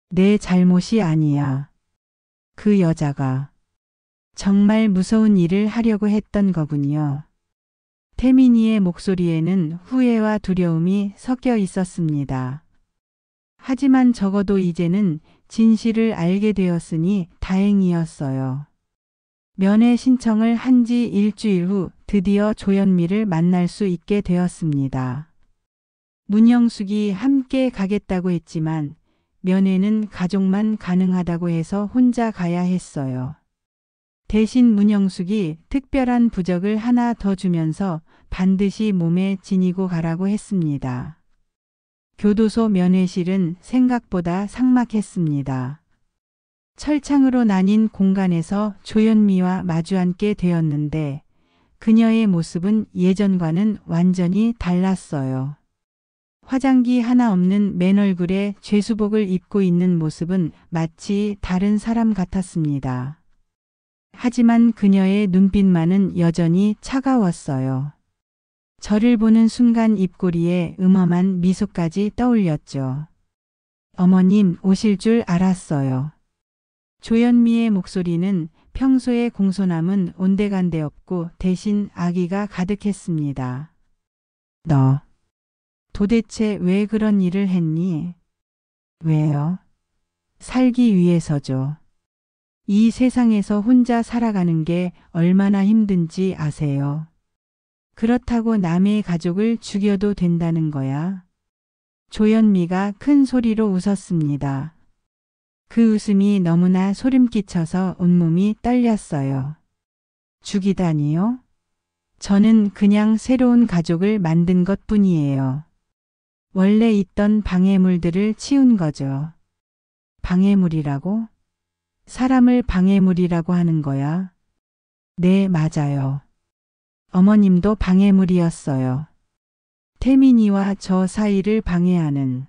S1: 내 잘못이 아니야. 그 여자가 정말 무서운 일을 하려고 했던 거군요. 태민이의 목소리에는 후회와 두려움이 섞여 있었습니다. 하지만 적어도 이제는 진실을 알게 되었으니 다행이었어요. 면회 신청을 한 지 일주일 후 드디어 조현미를 만날 수 있게 되었습니다. 문영숙이 함께 가겠다고 했지만 면회는 가족만 가능하다고 해서 혼자 가야 했어요. 대신 문영숙이 특별한 부적을 하나 더 주면서 반드시 몸에 지니고 가라고 했습니다. 교도소 면회실은 생각보다 삭막했습니다. 철창으로 나뉜 공간에서 조현미와 마주 앉게 되었는데 그녀의 모습은 예전과는 완전히 달랐어요. 화장기 하나 없는 맨 얼굴에 죄수복을 입고 있는 모습은 마치 다른 사람 같았습니다. 하지만 그녀의 눈빛만은 여전히 차가웠어요. 저를 보는 순간 입꼬리에 음험한 미소까지 떠올렸죠. 어머님 오실 줄 알았어요. 조현미의 목소리는 평소의 공손함은 온데간데 없고 대신 악의가 가득했습니다. 너 도대체 왜 그런 일을 했니? 왜요? 살기 위해서죠. 이 세상에서 혼자 살아가는 게 얼마나 힘든지 아세요? 그렇다고 남의 가족을 죽여도 된다는 거야? 조현미가 큰 소리로 웃었습니다. 그 웃음이 너무나 소름 끼쳐서 온몸이 떨렸어요. 죽이다니요? 저는 그냥 새로운 가족을 만든 것뿐이에요. 원래 있던 방해물들을 치운 거죠. 방해물이라고? 사람을 방해물이라고 하는 거야? 네, 맞아요. 어머님도 방해물이었어요. 태민이와 저 사이를 방해하는.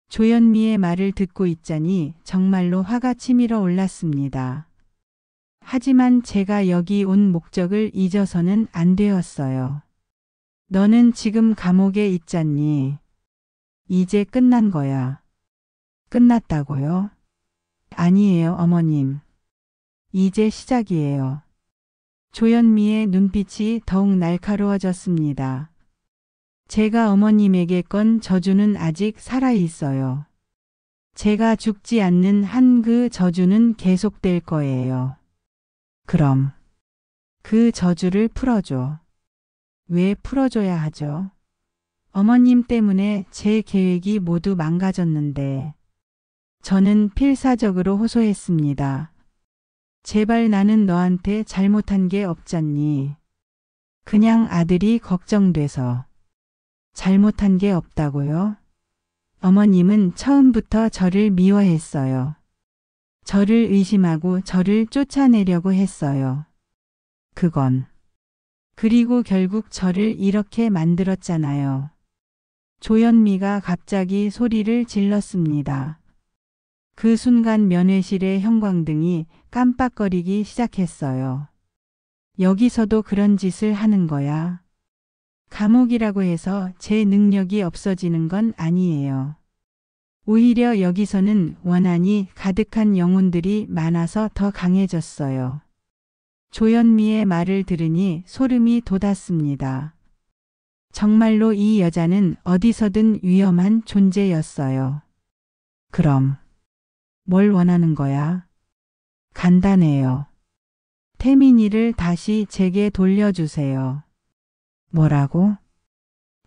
S1: 조현미의 말을 듣고 있자니 정말로 화가 치밀어 올랐습니다. 하지만 제가 여기 온 목적을 잊어서는 안 되었어요. 너는 지금 감옥에 있잖니. 이제 끝난 거야. 끝났다고요? 아니에요, 어머님. 이제 시작이에요. 조현미의 눈빛이 더욱 날카로워졌습니다. 제가 어머님에게 건 저주는 아직 살아있어요. 제가 죽지 않는 한 그 저주는 계속될 거예요. 그럼 그 저주를 풀어줘. 왜 풀어줘야 하죠? 어머님 때문에 제 계획이 모두 망가졌는데. 저는 필사적으로 호소했습니다. 제발 나는 너한테 잘못한 게 없잖니. 그냥 아들이 걱정돼서. 잘못한 게 없다고요? 어머님은 처음부터 저를 미워했어요. 저를 의심하고 저를 쫓아내려고 했어요. 그건. 그리고 결국 저를 이렇게 만들었잖아요. 조현미가 갑자기 소리를 질렀습니다. 그 순간 면회실의 형광등이 깜빡거리기 시작했어요. 여기서도 그런 짓을 하는 거야. 감옥이라고 해서 제 능력이 없어지는 건 아니에요. 오히려 여기서는 원한이 가득한 영혼들이 많아서 더 강해졌어요. 조현미의 말을 들으니 소름이 돋았습니다. 정말로 이 여자는 어디서든 위험한 존재였어요. 그럼 뭘 원하는 거야? 간단해요. 태민이를 다시 제게 돌려주세요. 뭐라고?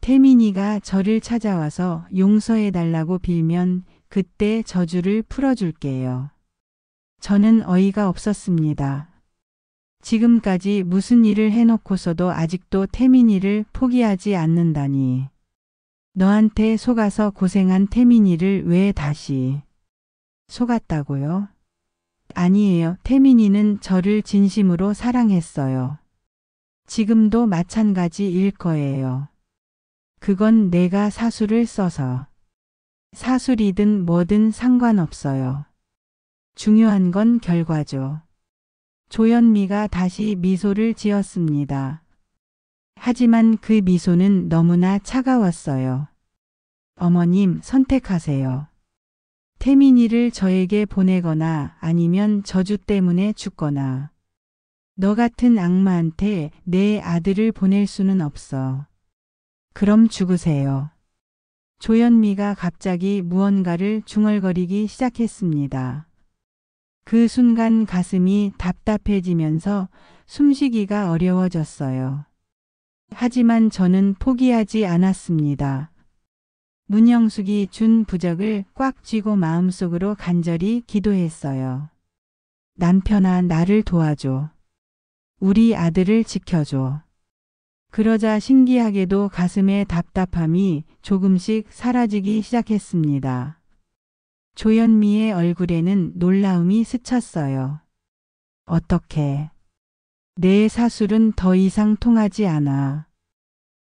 S1: 태민이가 저를 찾아와서 용서해달라고 빌면 그때 저주를 풀어줄게요. 저는 어이가 없었습니다. 지금까지 무슨 일을 해놓고서도 아직도 태민이를 포기하지 않는다니. 너한테 속아서 고생한 태민이를 왜 다시 속았다고요? 아니에요. 태민이는 저를 진심으로 사랑했어요. 지금도 마찬가지일 거예요. 그건 내가 사수를 써서. 사술이든 뭐든 상관없어요. 중요한 건 결과죠. 조현미가 다시 미소를 지었습니다. 하지만 그 미소는 너무나 차가웠어요. 어머님, 선택하세요. 태민이를 저에게 보내거나 아니면 저주 때문에 죽거나. 너 같은 악마한테 내 아들을 보낼 수는 없어. 그럼 죽으세요. 조현미가 갑자기 무언가를 중얼거리기 시작했습니다. 그 순간 가슴이 답답해지면서 숨쉬기가 어려워졌어요. 하지만 저는 포기하지 않았습니다. 문영숙이 준 부적을 꽉 쥐고 마음속으로 간절히 기도했어요. 남편아, 나를 도와줘. 우리 아들을 지켜줘. 그러자 신기하게도 가슴의 답답함이 조금씩 사라지기 시작했습니다. 조현미의 얼굴에는 놀라움이 스쳤어요. 어떻게? 내 사술은 더 이상 통하지 않아.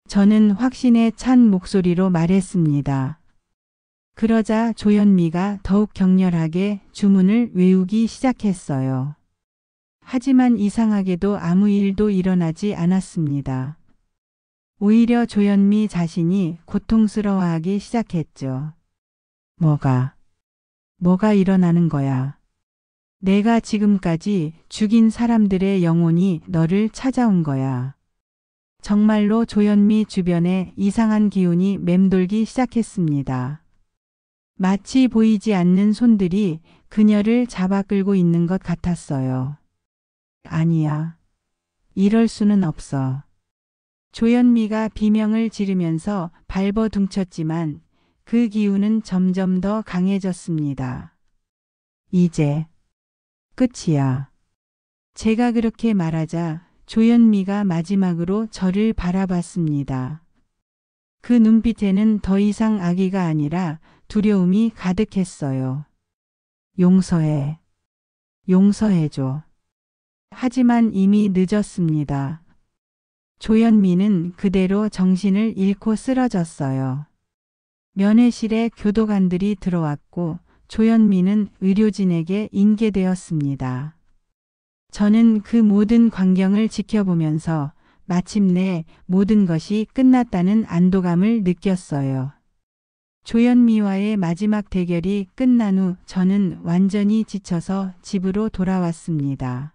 S1: 저는 확신에 찬 목소리로 말했습니다. 그러자 조현미가 더욱 격렬하게 주문을 외우기 시작했어요. 하지만 이상하게도 아무 일도 일어나지 않았습니다. 오히려 조현미 자신이 고통스러워하기 시작했죠. 뭐가 일어나는 거야? 내가 지금까지 죽인 사람들의 영혼이 너를 찾아온 거야. 정말로 조현미 주변에 이상한 기운이 맴돌기 시작했습니다. 마치 보이지 않는 손들이 그녀를 잡아 끌고 있는 것 같았어요. 아니야. 이럴 수는 없어. 조현미가 비명을 지르면서 발버둥쳤지만 그 기운은 점점 더 강해졌습니다. 이제 끝이야. 제가 그렇게 말하자 조현미가 마지막으로 저를 바라봤습니다. 그 눈빛에는 더 이상 악의가 아니라 두려움이 가득했어요. 용서해줘. 하지만 이미 늦었습니다. 조현미는 그대로 정신을 잃고 쓰러졌어요. 면회실에 교도관들이 들어왔고 조현미는 의료진에게 인계되었습니다. 저는 그 모든 광경을 지켜보면서 마침내 모든 것이 끝났다는 안도감을 느꼈어요. 조현미와의 마지막 대결이 끝난 후 저는 완전히 지쳐서 집으로 돌아왔습니다.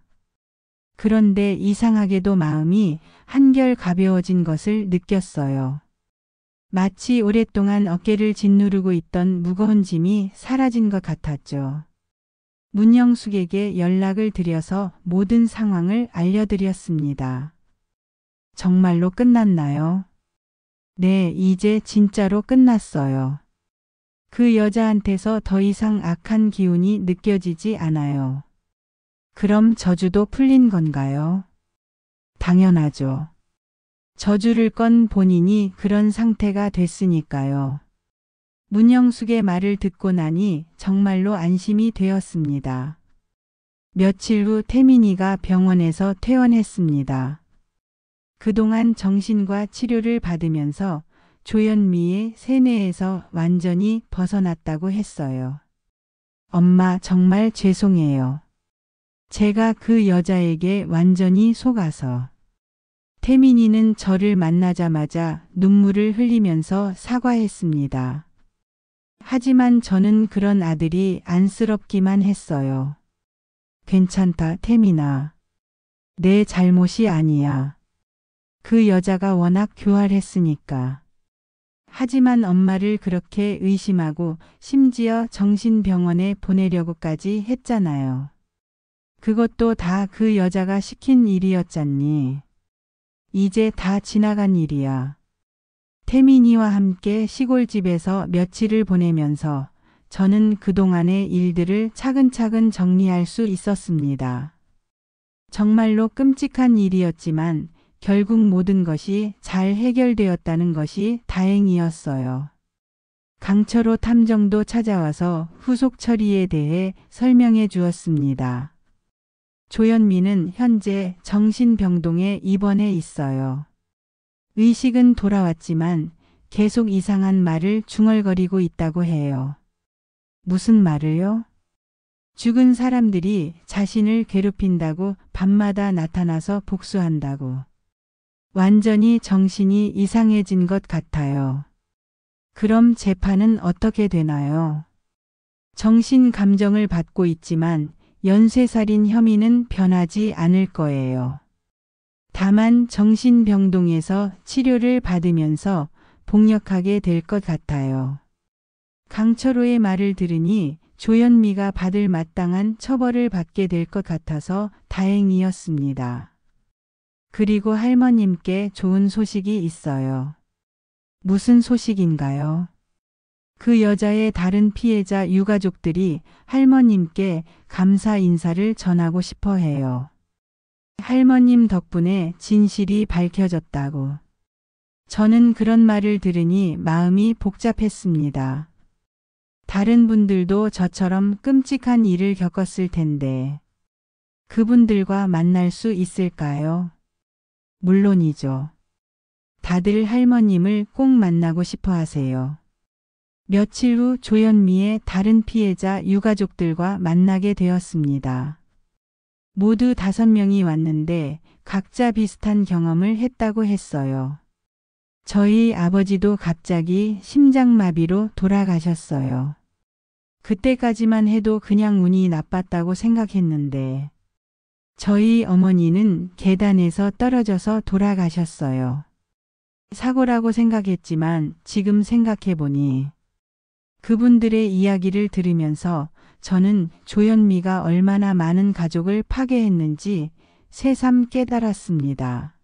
S1: 그런데 이상하게도 마음이 한결 가벼워진 것을 느꼈어요. 마치 오랫동안 어깨를 짓누르고 있던 무거운 짐이 사라진 것 같았죠. 문영숙에게 연락을 드려서 모든 상황을 알려드렸습니다. 정말로 끝났나요? 네, 이제 진짜로 끝났어요. 그 여자한테서 더 이상 악한 기운이 느껴지지 않아요. 그럼 저주도 풀린 건가요? 당연하죠. 저주를 건 본인이 그런 상태가 됐으니까요. 문영숙의 말을 듣고 나니 정말로 안심이 되었습니다. 며칠 후 태민이가 병원에서 퇴원했습니다. 그동안 정신과 치료를 받으면서 조현미의 세뇌에서 완전히 벗어났다고 했어요. 엄마, 정말 죄송해요. 제가 그 여자에게 완전히 속아서. 태민이는 저를 만나자마자 눈물을 흘리면서 사과했습니다. 하지만 저는 그런 아들이 안쓰럽기만 했어요. 괜찮다, 태민아. 내 잘못이 아니야. 그 여자가 워낙 교활했으니까. 하지만 엄마를 그렇게 의심하고 심지어 정신병원에 보내려고까지 했잖아요. 그것도 다 그 여자가 시킨 일이었잖니. 이제 다 지나간 일이야. 태민이와 함께 시골집에서 며칠을 보내면서 저는 그동안의 일들을 차근차근 정리할 수 있었습니다. 정말로 끔찍한 일이었지만 결국 모든 것이 잘 해결되었다는 것이 다행이었어요. 강철호 탐정도 찾아와서 후속 처리에 대해 설명해 주었습니다. 조현미는 현재 정신병동에 입원해 있어요. 의식은 돌아왔지만 계속 이상한 말을 중얼거리고 있다고 해요. 무슨 말을요? 죽은 사람들이 자신을 괴롭힌다고 밤마다 나타나서 복수한다고. 완전히 정신이 이상해진 것 같아요. 그럼 재판은 어떻게 되나요? 정신 감정을 받고 있지만 연쇄살인 혐의는 변하지 않을 거예요. 다만 정신병동에서 치료를 받으면서 복역하게 될 것 같아요. 강철호의 말을 들으니 조현미가 받을 마땅한 처벌을 받게 될 것 같아서 다행이었습니다. 그리고 할머님께 좋은 소식이 있어요. 무슨 소식인가요? 그 여자의 다른 피해자 유가족들이 할머님께 감사 인사를 전하고 싶어 해요. 할머님 덕분에 진실이 밝혀졌다고. 저는 그런 말을 들으니 마음이 복잡했습니다. 다른 분들도 저처럼 끔찍한 일을 겪었을 텐데 그분들과 만날 수 있을까요? 물론이죠. 다들 할머님을 꼭 만나고 싶어 하세요. 며칠 후 조현미의 다른 피해자 유가족들과 만나게 되었습니다. 모두 5명이 왔는데 각자 비슷한 경험을 했다고 했어요. 저희 아버지도 갑자기 심장마비로 돌아가셨어요. 그때까지만 해도 그냥 운이 나빴다고 생각했는데 저희 어머니는 계단에서 떨어져서 돌아가셨어요. 사고라고 생각했지만 지금 생각해보니 그분들의 이야기를 들으면서 저는 조현미가 얼마나 많은 가족을 파괴했는지 새삼 깨달았습니다.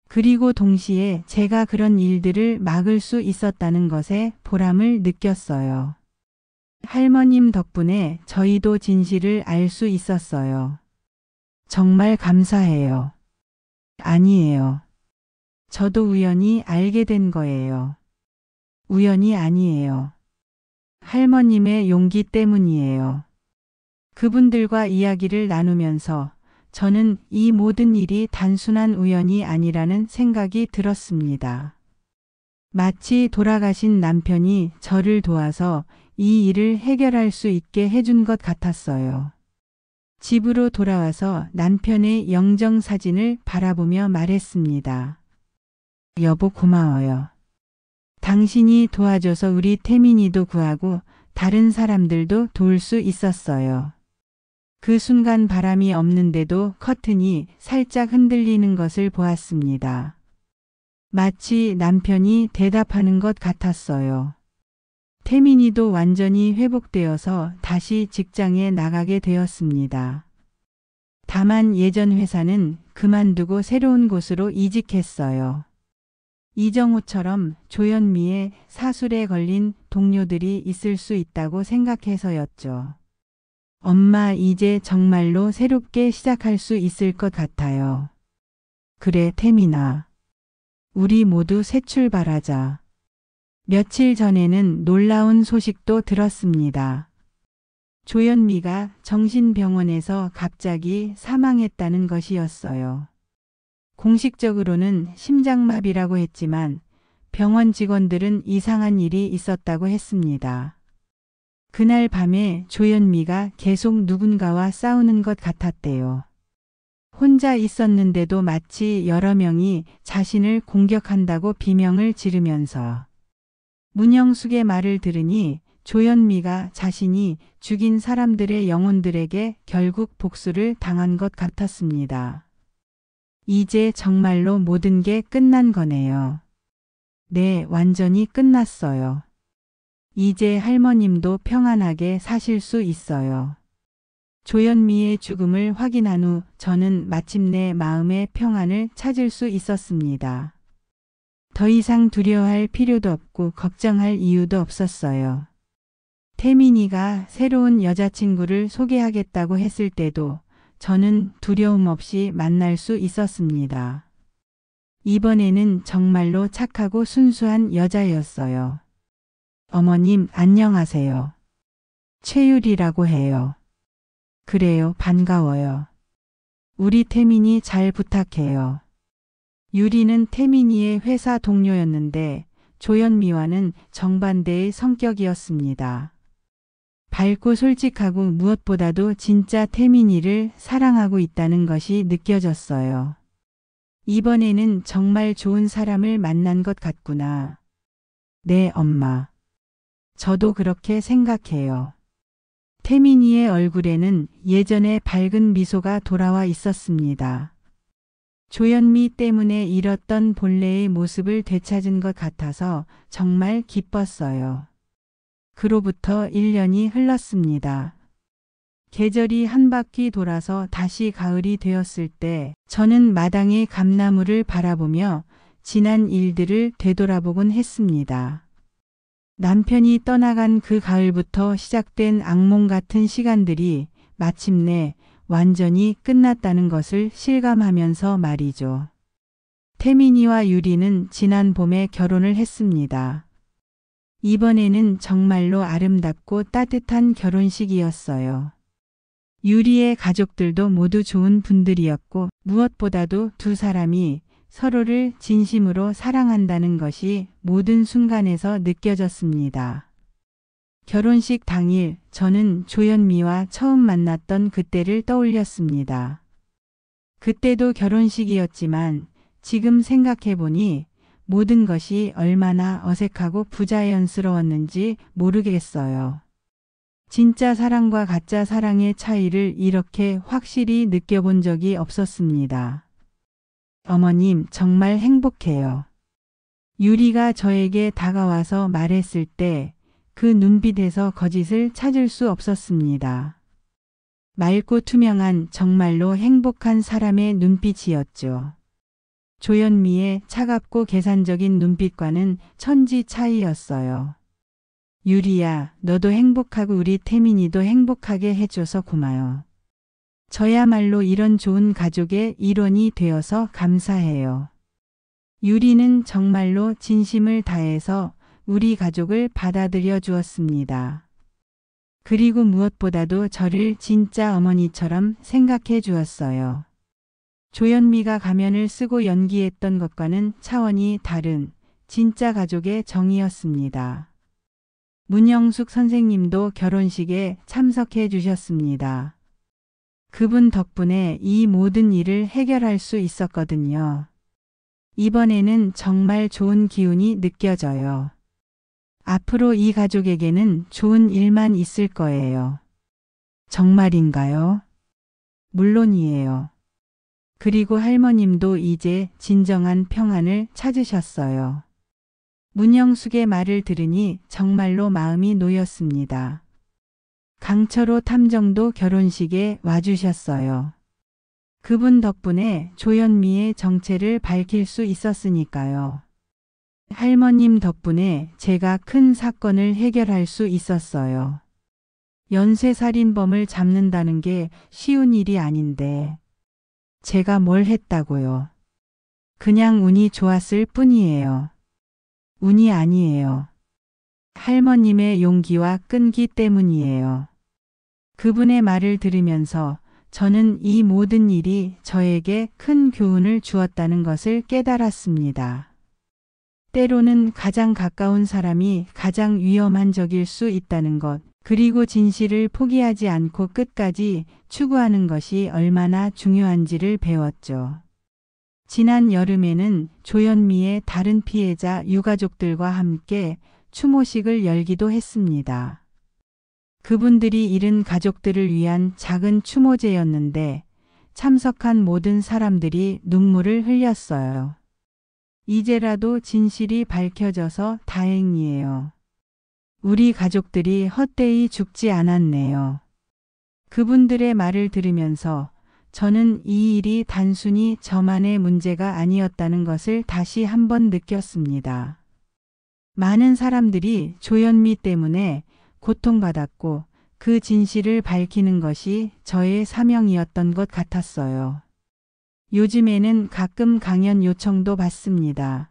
S1: 그리고 동시에 제가 그런 일들을 막을 수 있었다는 것에 보람을 느꼈어요. 할머님 덕분에 저희도 진실을 알 수 있었어요. 정말 감사해요. 아니에요. 저도 우연히 알게 된 거예요. 우연이 아니에요. 할머님의 용기 때문이에요. 그분들과 이야기를 나누면서 저는 이 모든 일이 단순한 우연이 아니라는 생각이 들었습니다. 마치 돌아가신 남편이 저를 도와서 이 일을 해결할 수 있게 해준 것 같았어요. 집으로 돌아와서 남편의 영정사진을 바라보며 말했습니다. 여보 고마워요. 당신이 도와줘서 우리 태민이도 구하고 다른 사람들도 도울 수 있었어요. 그 순간 바람이 없는데도 커튼이 살짝 흔들리는 것을 보았습니다. 마치 남편이 대답하는 것 같았어요. 태민이도 완전히 회복되어서 다시 직장에 나가게 되었습니다. 다만 예전 회사는 그만두고 새로운 곳으로 이직했어요. 이정호처럼 조현미의 사술에 걸린 동료들이 있을 수 있다고 생각해서였죠. 엄마 이제 정말로 새롭게 시작할 수 있을 것 같아요. 그래 태민아. 우리 모두 새 출발하자. 며칠 전에는 놀라운 소식도 들었습니다. 조현미가 정신병원에서 갑자기 사망했다는 것이었어요. 공식적으로는 심장마비라고 했지만 병원 직원들은 이상한 일이 있었다고 했습니다. 그날 밤에 조현미가 계속 누군가와 싸우는 것 같았대요. 혼자 있었는데도 마치 여러 명이 자신을 공격한다고 비명을 지르면서. 문영숙의 말을 들으니 조현미가 자신이 죽인 사람들의 영혼들에게 결국 복수를 당한 것 같았습니다. 이제 정말로 모든 게 끝난 거네요. 네, 완전히 끝났어요. 이제 할머님도 평안하게 사실 수 있어요. 조현미의 죽음을 확인한 후 저는 마침내 마음의 평안을 찾을 수 있었습니다. 더 이상 두려워할 필요도 없고 걱정할 이유도 없었어요. 태민이가 새로운 여자친구를 소개하겠다고 했을 때도 저는 두려움 없이 만날 수 있었습니다. 이번에는 정말로 착하고 순수한 여자였어요. 어머님 안녕하세요. 최유리라고 해요. 그래요, 반가워요. 우리 태민이 잘 부탁해요. 유리는 태민이의 회사 동료였는데 조현미와는 정반대의 성격이었습니다. 밝고 솔직하고 무엇보다도 진짜 태민이를 사랑하고 있다는 것이 느껴졌어요. 이번에는 정말 좋은 사람을 만난 것 같구나. 네, 엄마. 저도 그렇게 생각해요. 태민이의 얼굴에는 예전의 밝은 미소가 돌아와 있었습니다. 조현미 때문에 잃었던 본래의 모습을 되찾은 것 같아서 정말 기뻤어요. 그로부터 1년이 흘렀습니다. 계절이 한 바퀴 돌아서 다시 가을이 되었을 때 저는 마당의 감나무를 바라보며 지난 일들을 되돌아보곤 했습니다. 남편이 떠나간 그 가을부터 시작된 악몽 같은 시간들이 마침내 완전히 끝났다는 것을 실감하면서 말이죠. 태민이와 유리는 지난 봄에 결혼을 했습니다. 이번에는 정말로 아름답고 따뜻한 결혼식이었어요. 유리의 가족들도 모두 좋은 분들이었고 무엇보다도 두 사람이 서로를 진심으로 사랑한다는 것이 모든 순간에서 느껴졌습니다. 결혼식 당일 저는 조현미와 처음 만났던 그때를 떠올렸습니다. 그때도 결혼식이었지만 지금 생각해보니 모든 것이 얼마나 어색하고 부자연스러웠는지 모르겠어요. 진짜 사랑과 가짜 사랑의 차이를 이렇게 확실히 느껴본 적이 없었습니다. 어머님, 정말 행복해요. 유리가 저에게 다가와서 말했을 때 그 눈빛에서 거짓을 찾을 수 없었습니다. 맑고 투명한 정말로 행복한 사람의 눈빛이었죠. 조현미의 차갑고 계산적인 눈빛과는 천지 차이였어요. 유리야, 너도 행복하고 우리 태민이도 행복하게 해줘서 고마워. 저야말로 이런 좋은 가족의 일원이 되어서 감사해요. 유리는 정말로 진심을 다해서 우리 가족을 받아들여 주었습니다. 그리고 무엇보다도 저를 진짜 어머니처럼 생각해 주었어요. 조현미가 가면을 쓰고 연기했던 것과는 차원이 다른 진짜 가족의 정이었습니다. 문영숙 선생님도 결혼식에 참석해 주셨습니다. 그분 덕분에 이 모든 일을 해결할 수 있었거든요. 이번에는 정말 좋은 기운이 느껴져요. 앞으로 이 가족에게는 좋은 일만 있을 거예요. 정말인가요? 물론이에요. 그리고 할머님도 이제 진정한 평안을 찾으셨어요. 문영숙의 말을 들으니 정말로 마음이 놓였습니다. 강철호 탐정도 결혼식에 와주셨어요. 그분 덕분에 조현미의 정체를 밝힐 수 있었으니까요. 할머님 덕분에 제가 큰 사건을 해결할 수 있었어요. 연쇄살인범을 잡는다는 게 쉬운 일이 아닌데 제가 뭘 했다고요. 그냥 운이 좋았을 뿐이에요. 운이 아니에요. 할머님의 용기와 끈기 때문이에요. 그분의 말을 들으면서 저는 이 모든 일이 저에게 큰 교훈을 주었다는 것을 깨달았습니다. 때로는 가장 가까운 사람이 가장 위험한 적일 수 있다는 것, 그리고 진실을 포기하지 않고 끝까지 추구하는 것이 얼마나 중요한지를 배웠죠. 지난 여름에는 조현미의 다른 피해자 유가족들과 함께 추모식을 열기도 했습니다. 그분들이 잃은 가족들을 위한 작은 추모제였는데 참석한 모든 사람들이 눈물을 흘렸어요. 이제라도 진실이 밝혀져서 다행이에요. 우리 가족들이 헛되이 죽지 않았네요. 그분들의 말을 들으면서 저는 이 일이 단순히 저만의 문제가 아니었다는 것을 다시 한번 느꼈습니다. 많은 사람들이 조현미 때문에 고통받았고 그 진실을 밝히는 것이 저의 사명이었던 것 같았어요. 요즘에는 가끔 강연 요청도 받습니다.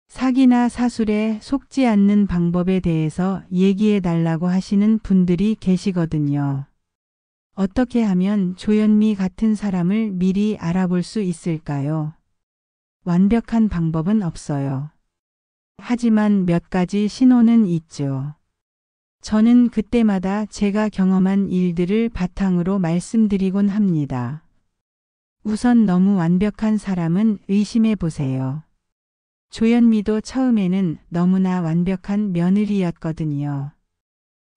S1: 사기나 사술에 속지 않는 방법에 대해서 얘기해 달라고 하시는 분들이 계시거든요. 어떻게 하면 조현미 같은 사람을 미리 알아볼 수 있을까요? 완벽한 방법은 없어요. 하지만 몇 가지 신호는 있죠. 저는 그때마다 제가 경험한 일들을 바탕으로 말씀드리곤 합니다. 우선 너무 완벽한 사람은 의심해 보세요. 조현미도 처음에는 너무나 완벽한 며느리였거든요.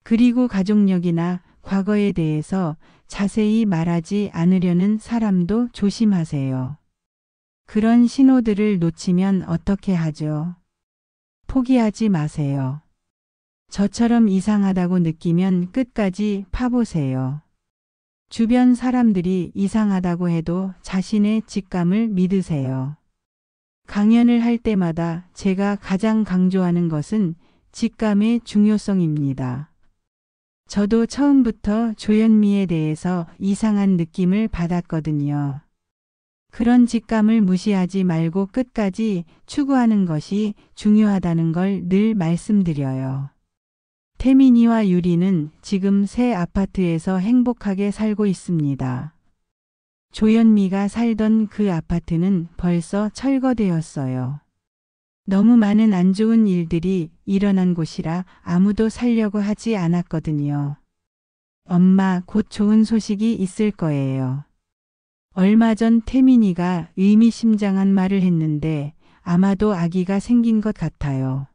S1: 그리고 가족력이나 과거에 대해서 자세히 말하지 않으려는 사람도 조심하세요. 그런 신호들을 놓치면 어떻게 하죠? 포기하지 마세요. 저처럼 이상하다고 느끼면 끝까지 파보세요. 주변 사람들이 이상하다고 해도 자신의 직감을 믿으세요. 강연을 할 때마다 제가 가장 강조하는 것은 직감의 중요성입니다. 저도 처음부터 조현미에 대해서 이상한 느낌을 받았거든요. 그런 직감을 무시하지 말고 끝까지 추구하는 것이 중요하다는 걸 늘 말씀드려요. 태민이와 유리는 지금 새 아파트에서 행복하게 살고 있습니다. 조현미가 살던 그 아파트는 벌써 철거되었어요. 너무 많은 안 좋은 일들이 일어난 곳이라 아무도 살려고 하지 않았거든요. 엄마, 곧 좋은 소식이 있을 거예요. 얼마 전 태민이가 의미심장한 말을 했는데 아마도 아기가 생긴 것 같아요.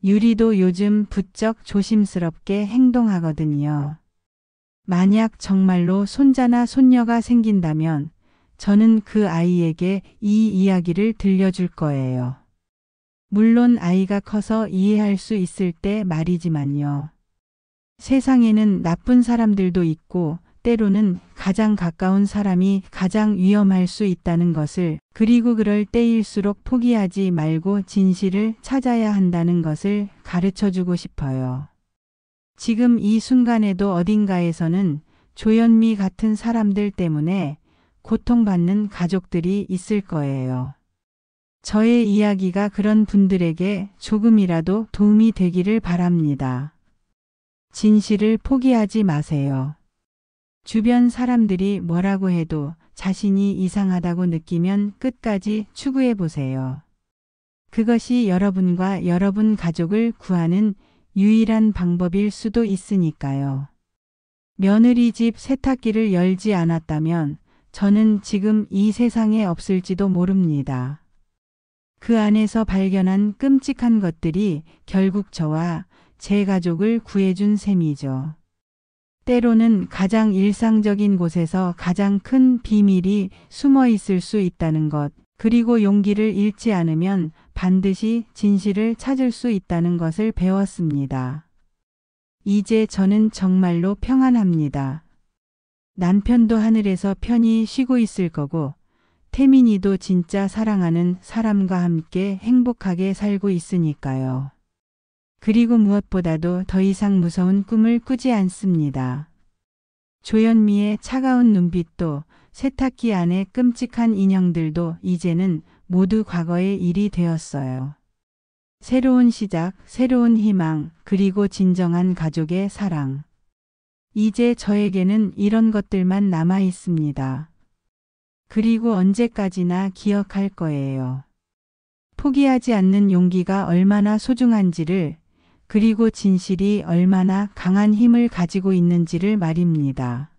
S1: 유리도 요즘 부쩍 조심스럽게 행동하거든요. 만약 정말로 손자나 손녀가 생긴다면 저는 그 아이에게 이 이야기를 들려줄 거예요. 물론 아이가 커서 이해할 수 있을 때 말이지만요. 세상에는 나쁜 사람들도 있고 때로는 가장 가까운 사람이 가장 위험할 수 있다는 것을, 그리고 그럴 때일수록 포기하지 말고 진실을 찾아야 한다는 것을 가르쳐주고 싶어요. 지금 이 순간에도 어딘가에서는 조현미 같은 사람들 때문에 고통받는 가족들이 있을 거예요. 저의 이야기가 그런 분들에게 조금이라도 도움이 되기를 바랍니다. 진실을 포기하지 마세요. 주변 사람들이 뭐라고 해도 자신이 이상하다고 느끼면 끝까지 추구해 보세요. 그것이 여러분과 여러분 가족을 구하는 유일한 방법일 수도 있으니까요. 며느리 집 세탁기를 열지 않았다면 저는 지금 이 세상에 없을지도 모릅니다. 그 안에서 발견한 끔찍한 것들이 결국 저와 제 가족을 구해준 셈이죠. 때로는 가장 일상적인 곳에서 가장 큰 비밀이 숨어 있을 수 있다는 것, 그리고 용기를 잃지 않으면 반드시 진실을 찾을 수 있다는 것을 배웠습니다. 이제 저는 정말로 평안합니다. 남편도 하늘에서 편히 쉬고 있을 거고, 태민이도 진짜 사랑하는 사람과 함께 행복하게 살고 있으니까요. 그리고 무엇보다도 더 이상 무서운 꿈을 꾸지 않습니다. 조현미의 차가운 눈빛도 세탁기 안의 끔찍한 인형들도 이제는 모두 과거의 일이 되었어요. 새로운 시작, 새로운 희망, 그리고 진정한 가족의 사랑. 이제 저에게는 이런 것들만 남아 있습니다. 그리고 언제까지나 기억할 거예요. 포기하지 않는 용기가 얼마나 소중한지를, 그리고 진실이 얼마나 강한 힘을 가지고 있는지를 말입니다.